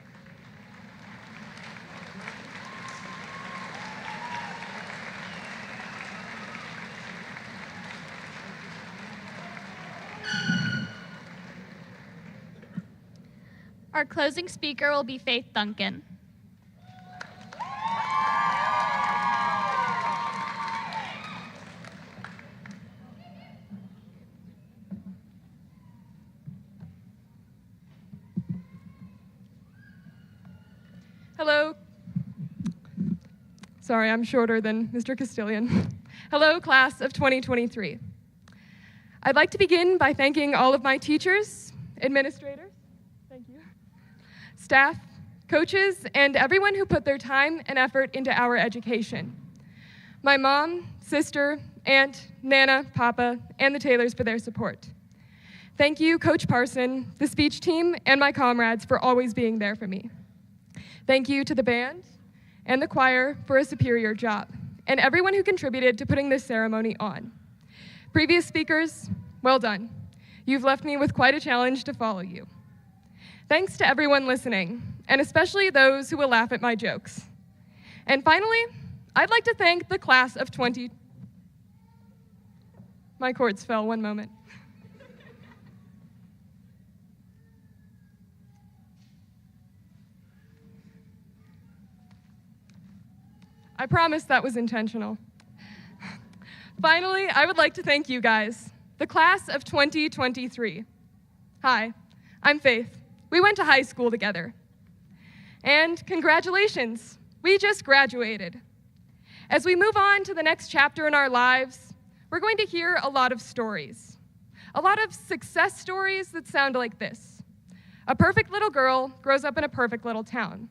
Our closing speaker will be Faith Duncan. Hello. Sorry, I'm shorter than Mr. Castilian. Hello, class of 2023. I'd like to begin by thanking all of my teachers, administrators, thank you, staff, coaches, and everyone who put their time and effort into our education. My mom, sister, aunt, Nana, Papa, and the Taylors for their support. Thank you, Coach Parson, the speech team, and my comrades for always being there for me. Thank you to the band and the choir for a superior job, and everyone who contributed to putting this ceremony on. Previous speakers, well done. You've left me with quite a challenge to follow you. Thanks to everyone listening, and especially those who will laugh at my jokes. And finally, I'd like to thank the class of 20. My cords fell, one moment. I promise that was intentional. Finally, I would like to thank you guys, the class of 2023. Hi, I'm Faith. We went to high school together. And congratulations, we just graduated. As we move on to the next chapter in our lives, we're going to hear a lot of stories. A lot of success stories that sound like this. A perfect little girl grows up in a perfect little town.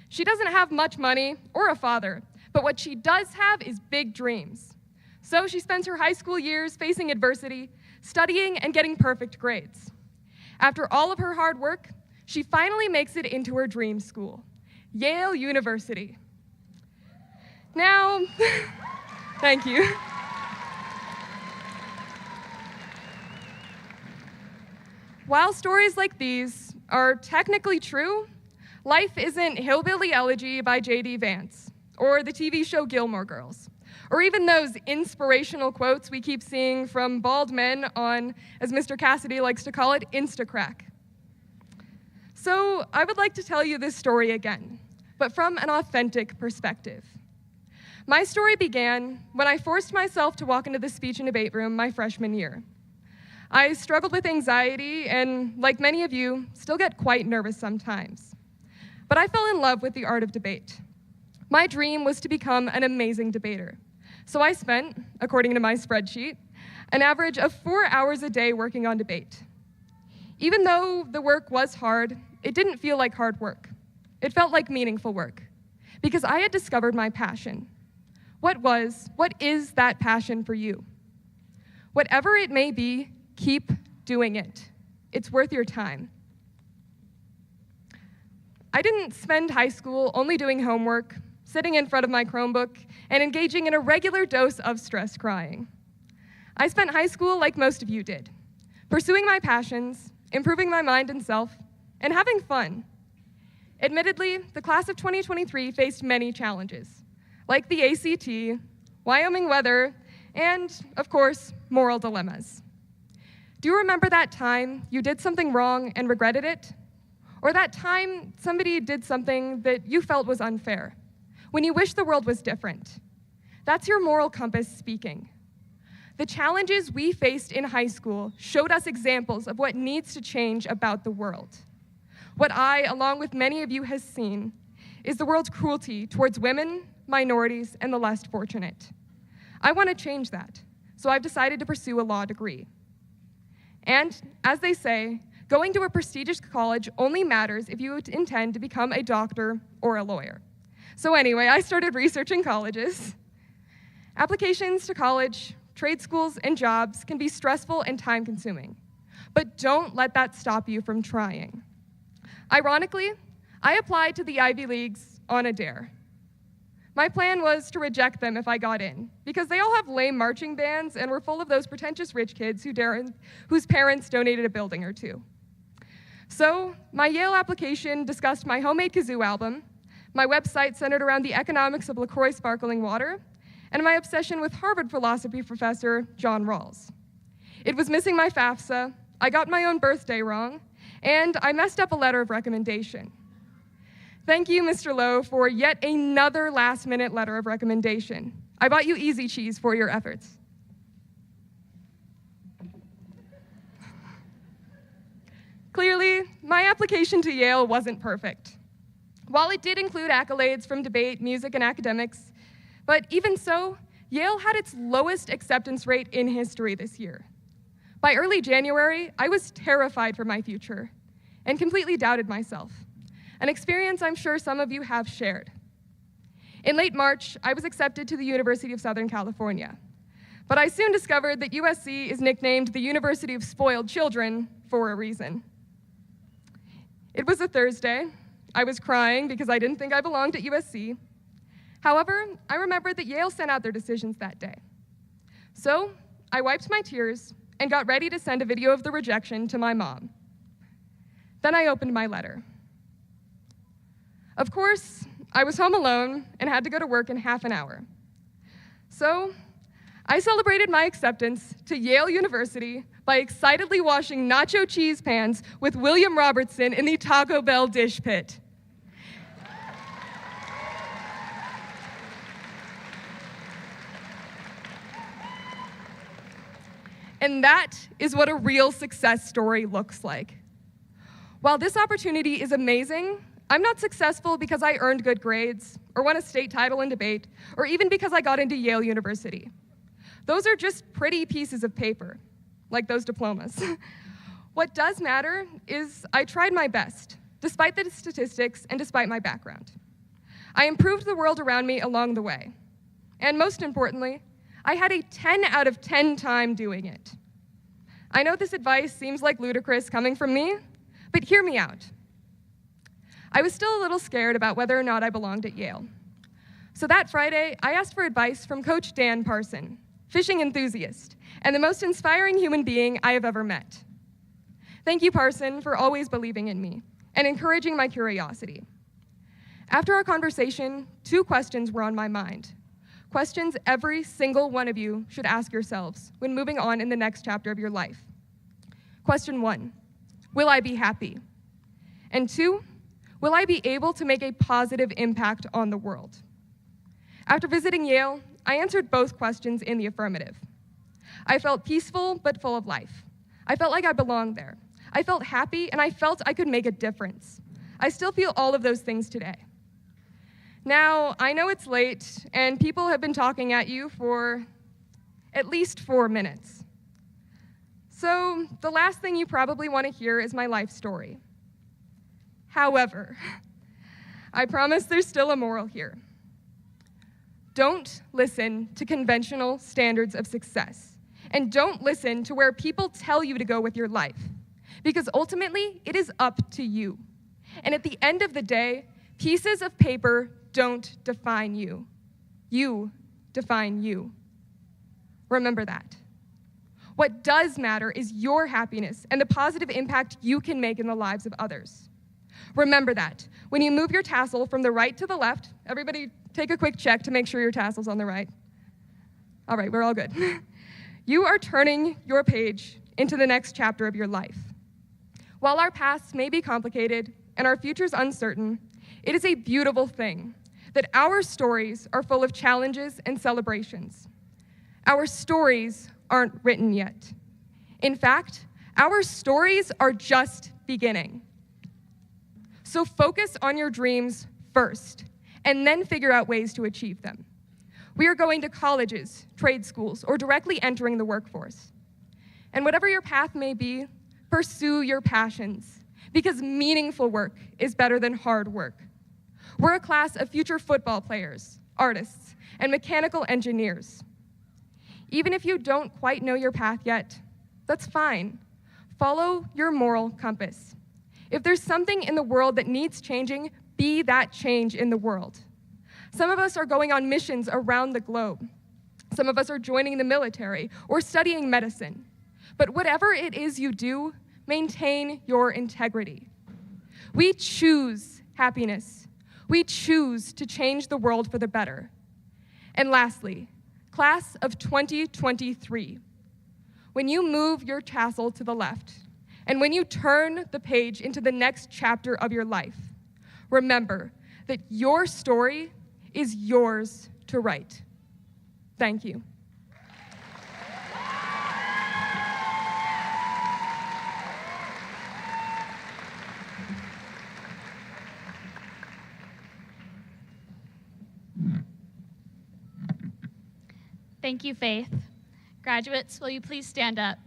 She doesn't have much money or a father, but what she does have is big dreams. So she spends her high school years facing adversity, studying and getting perfect grades. After all of her hard work, she finally makes it into her dream school, Yale University. Now, thank you. While stories like these are technically true, life isn't Hillbilly Elegy by J.D. Vance, or the TV show Gilmore Girls, or even those inspirational quotes we keep seeing from bald men on, as Mr. Cassidy likes to call it, Instacrack. So I would like to tell you this story again, but from an authentic perspective. My story began when I forced myself to walk into the speech and debate room my freshman year. I struggled with anxiety and, like many of you, still get quite nervous sometimes. But I fell in love with the art of debate. My dream was to become an amazing debater. So I spent, according to my spreadsheet, an average of 4 hours a day working on debate. Even though the work was hard, it didn't feel like hard work. It felt like meaningful work, because I had discovered my passion. What is that passion for you? Whatever it may be, keep doing it. It's worth your time. I didn't spend high school only doing homework, sitting in front of my Chromebook, and engaging in a regular dose of stress crying. I spent high school like most of you did, pursuing my passions, improving my mind and self, and having fun. Admittedly, the class of 2023 faced many challenges, like the ACT, Wyoming weather, and, of course, moral dilemmas. Do you remember that time you did something wrong and regretted it? Or that time somebody did something that you felt was unfair, when you wish the world was different? That's your moral compass speaking. The challenges we faced in high school showed us examples of what needs to change about the world. What I, along with many of you, has seen is the world's cruelty towards women, minorities, and the less fortunate. I want to change that, so I've decided to pursue a law degree. And, as they say, going to a prestigious college only matters if you intend to become a doctor or a lawyer. So anyway, I started researching colleges. Applications to college, trade schools, and jobs can be stressful and time-consuming, but don't let that stop you from trying. Ironically, I applied to the Ivy Leagues on a dare. My plan was to reject them if I got in, because they all have lame marching bands and were full of those pretentious rich kids whose parents donated a building or two. So my Yale application discussed my homemade kazoo album, my website centered around the economics of LaCroix sparkling water, and my obsession with Harvard philosophy professor John Rawls. It was missing my FAFSA, I got my own birthday wrong, and I messed up a letter of recommendation. Thank you, Mr. Lowe, for yet another last-minute letter of recommendation. I bought you easy cheese for your efforts. Clearly, my application to Yale wasn't perfect. While it did include accolades from debate, music, and academics, but even so, Yale had its lowest acceptance rate in history this year. By early January, I was terrified for my future and completely doubted myself, an experience I'm sure some of you have shared. In late March, I was accepted to the University of Southern California, but I soon discovered that USC is nicknamed the University of Spoiled Children for a reason. It was a Thursday. I was crying because I didn't think I belonged at USC. However, I remembered that Yale sent out their decisions that day. So I wiped my tears and got ready to send a video of the rejection to my mom. Then I opened my letter. Of course, I was home alone and had to go to work in half an hour. So I celebrated my acceptance to Yale University by excitedly washing nacho cheese pans with William Robertson in the Taco Bell dish pit. And that is what a real success story looks like. While this opportunity is amazing, I'm not successful because I earned good grades, or won a state title in debate, or even because I got into Yale University. Those are just pretty pieces of paper, like those diplomas. What does matter is I tried my best, despite the statistics and despite my background. I improved the world around me along the way. And most importantly, I had a 10 out of 10 time doing it. I know this advice seems like ludicrous coming from me, but hear me out. I was still a little scared about whether or not I belonged at Yale. So that Friday, I asked for advice from Coach Dan Parson, fishing enthusiast, and the most inspiring human being I have ever met. Thank you, Parson, for always believing in me and encouraging my curiosity. After our conversation, 2 questions were on my mind. Questions every single one of you should ask yourselves when moving on in the next chapter of your life. Question 1, will I be happy? And 2, will I be able to make a positive impact on the world? After visiting Yale, I answered both questions in the affirmative. I felt peaceful but full of life. I felt like I belonged there. I felt happy and I felt I could make a difference. I still feel all of those things today. Now, I know it's late and people have been talking at you for at least 4 minutes. So the last thing you probably want to hear is my life story. However, I promise there's still a moral here. Don't listen to conventional standards of success, and don't listen to where people tell you to go with your life, because ultimately it is up to you. And at the end of the day, pieces of paper don't define you. You define you. Remember that. What does matter is your happiness and the positive impact you can make in the lives of others. Remember that. When you move your tassel from the right to the left, everybody take a quick check to make sure your tassel's on the right. All right, we're all good. You are turning your page into the next chapter of your life. While our pasts may be complicated and our futures uncertain, it is a beautiful thing that our stories are full of challenges and celebrations. Our stories aren't written yet. In fact, our stories are just beginning. So focus on your dreams first, and then figure out ways to achieve them. We are going to colleges, trade schools, or directly entering the workforce. And whatever your path may be, pursue your passions, because meaningful work is better than hard work. We're a class of future football players, artists, and mechanical engineers. Even if you don't quite know your path yet, that's fine. Follow your moral compass. If there's something in the world that needs changing, be that change in the world. Some of us are going on missions around the globe. Some of us are joining the military or studying medicine. But whatever it is you do, maintain your integrity. We choose happiness. We choose to change the world for the better. And lastly, class of 2023, when you move your tassel to the left And when you turn the page into the next chapter of your life, remember that your story is yours to write. Thank you. Thank you, Faith. Graduates, will you please stand up?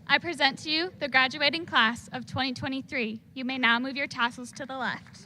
I present to you the graduating class of 2023. You may now move your tassels to the left.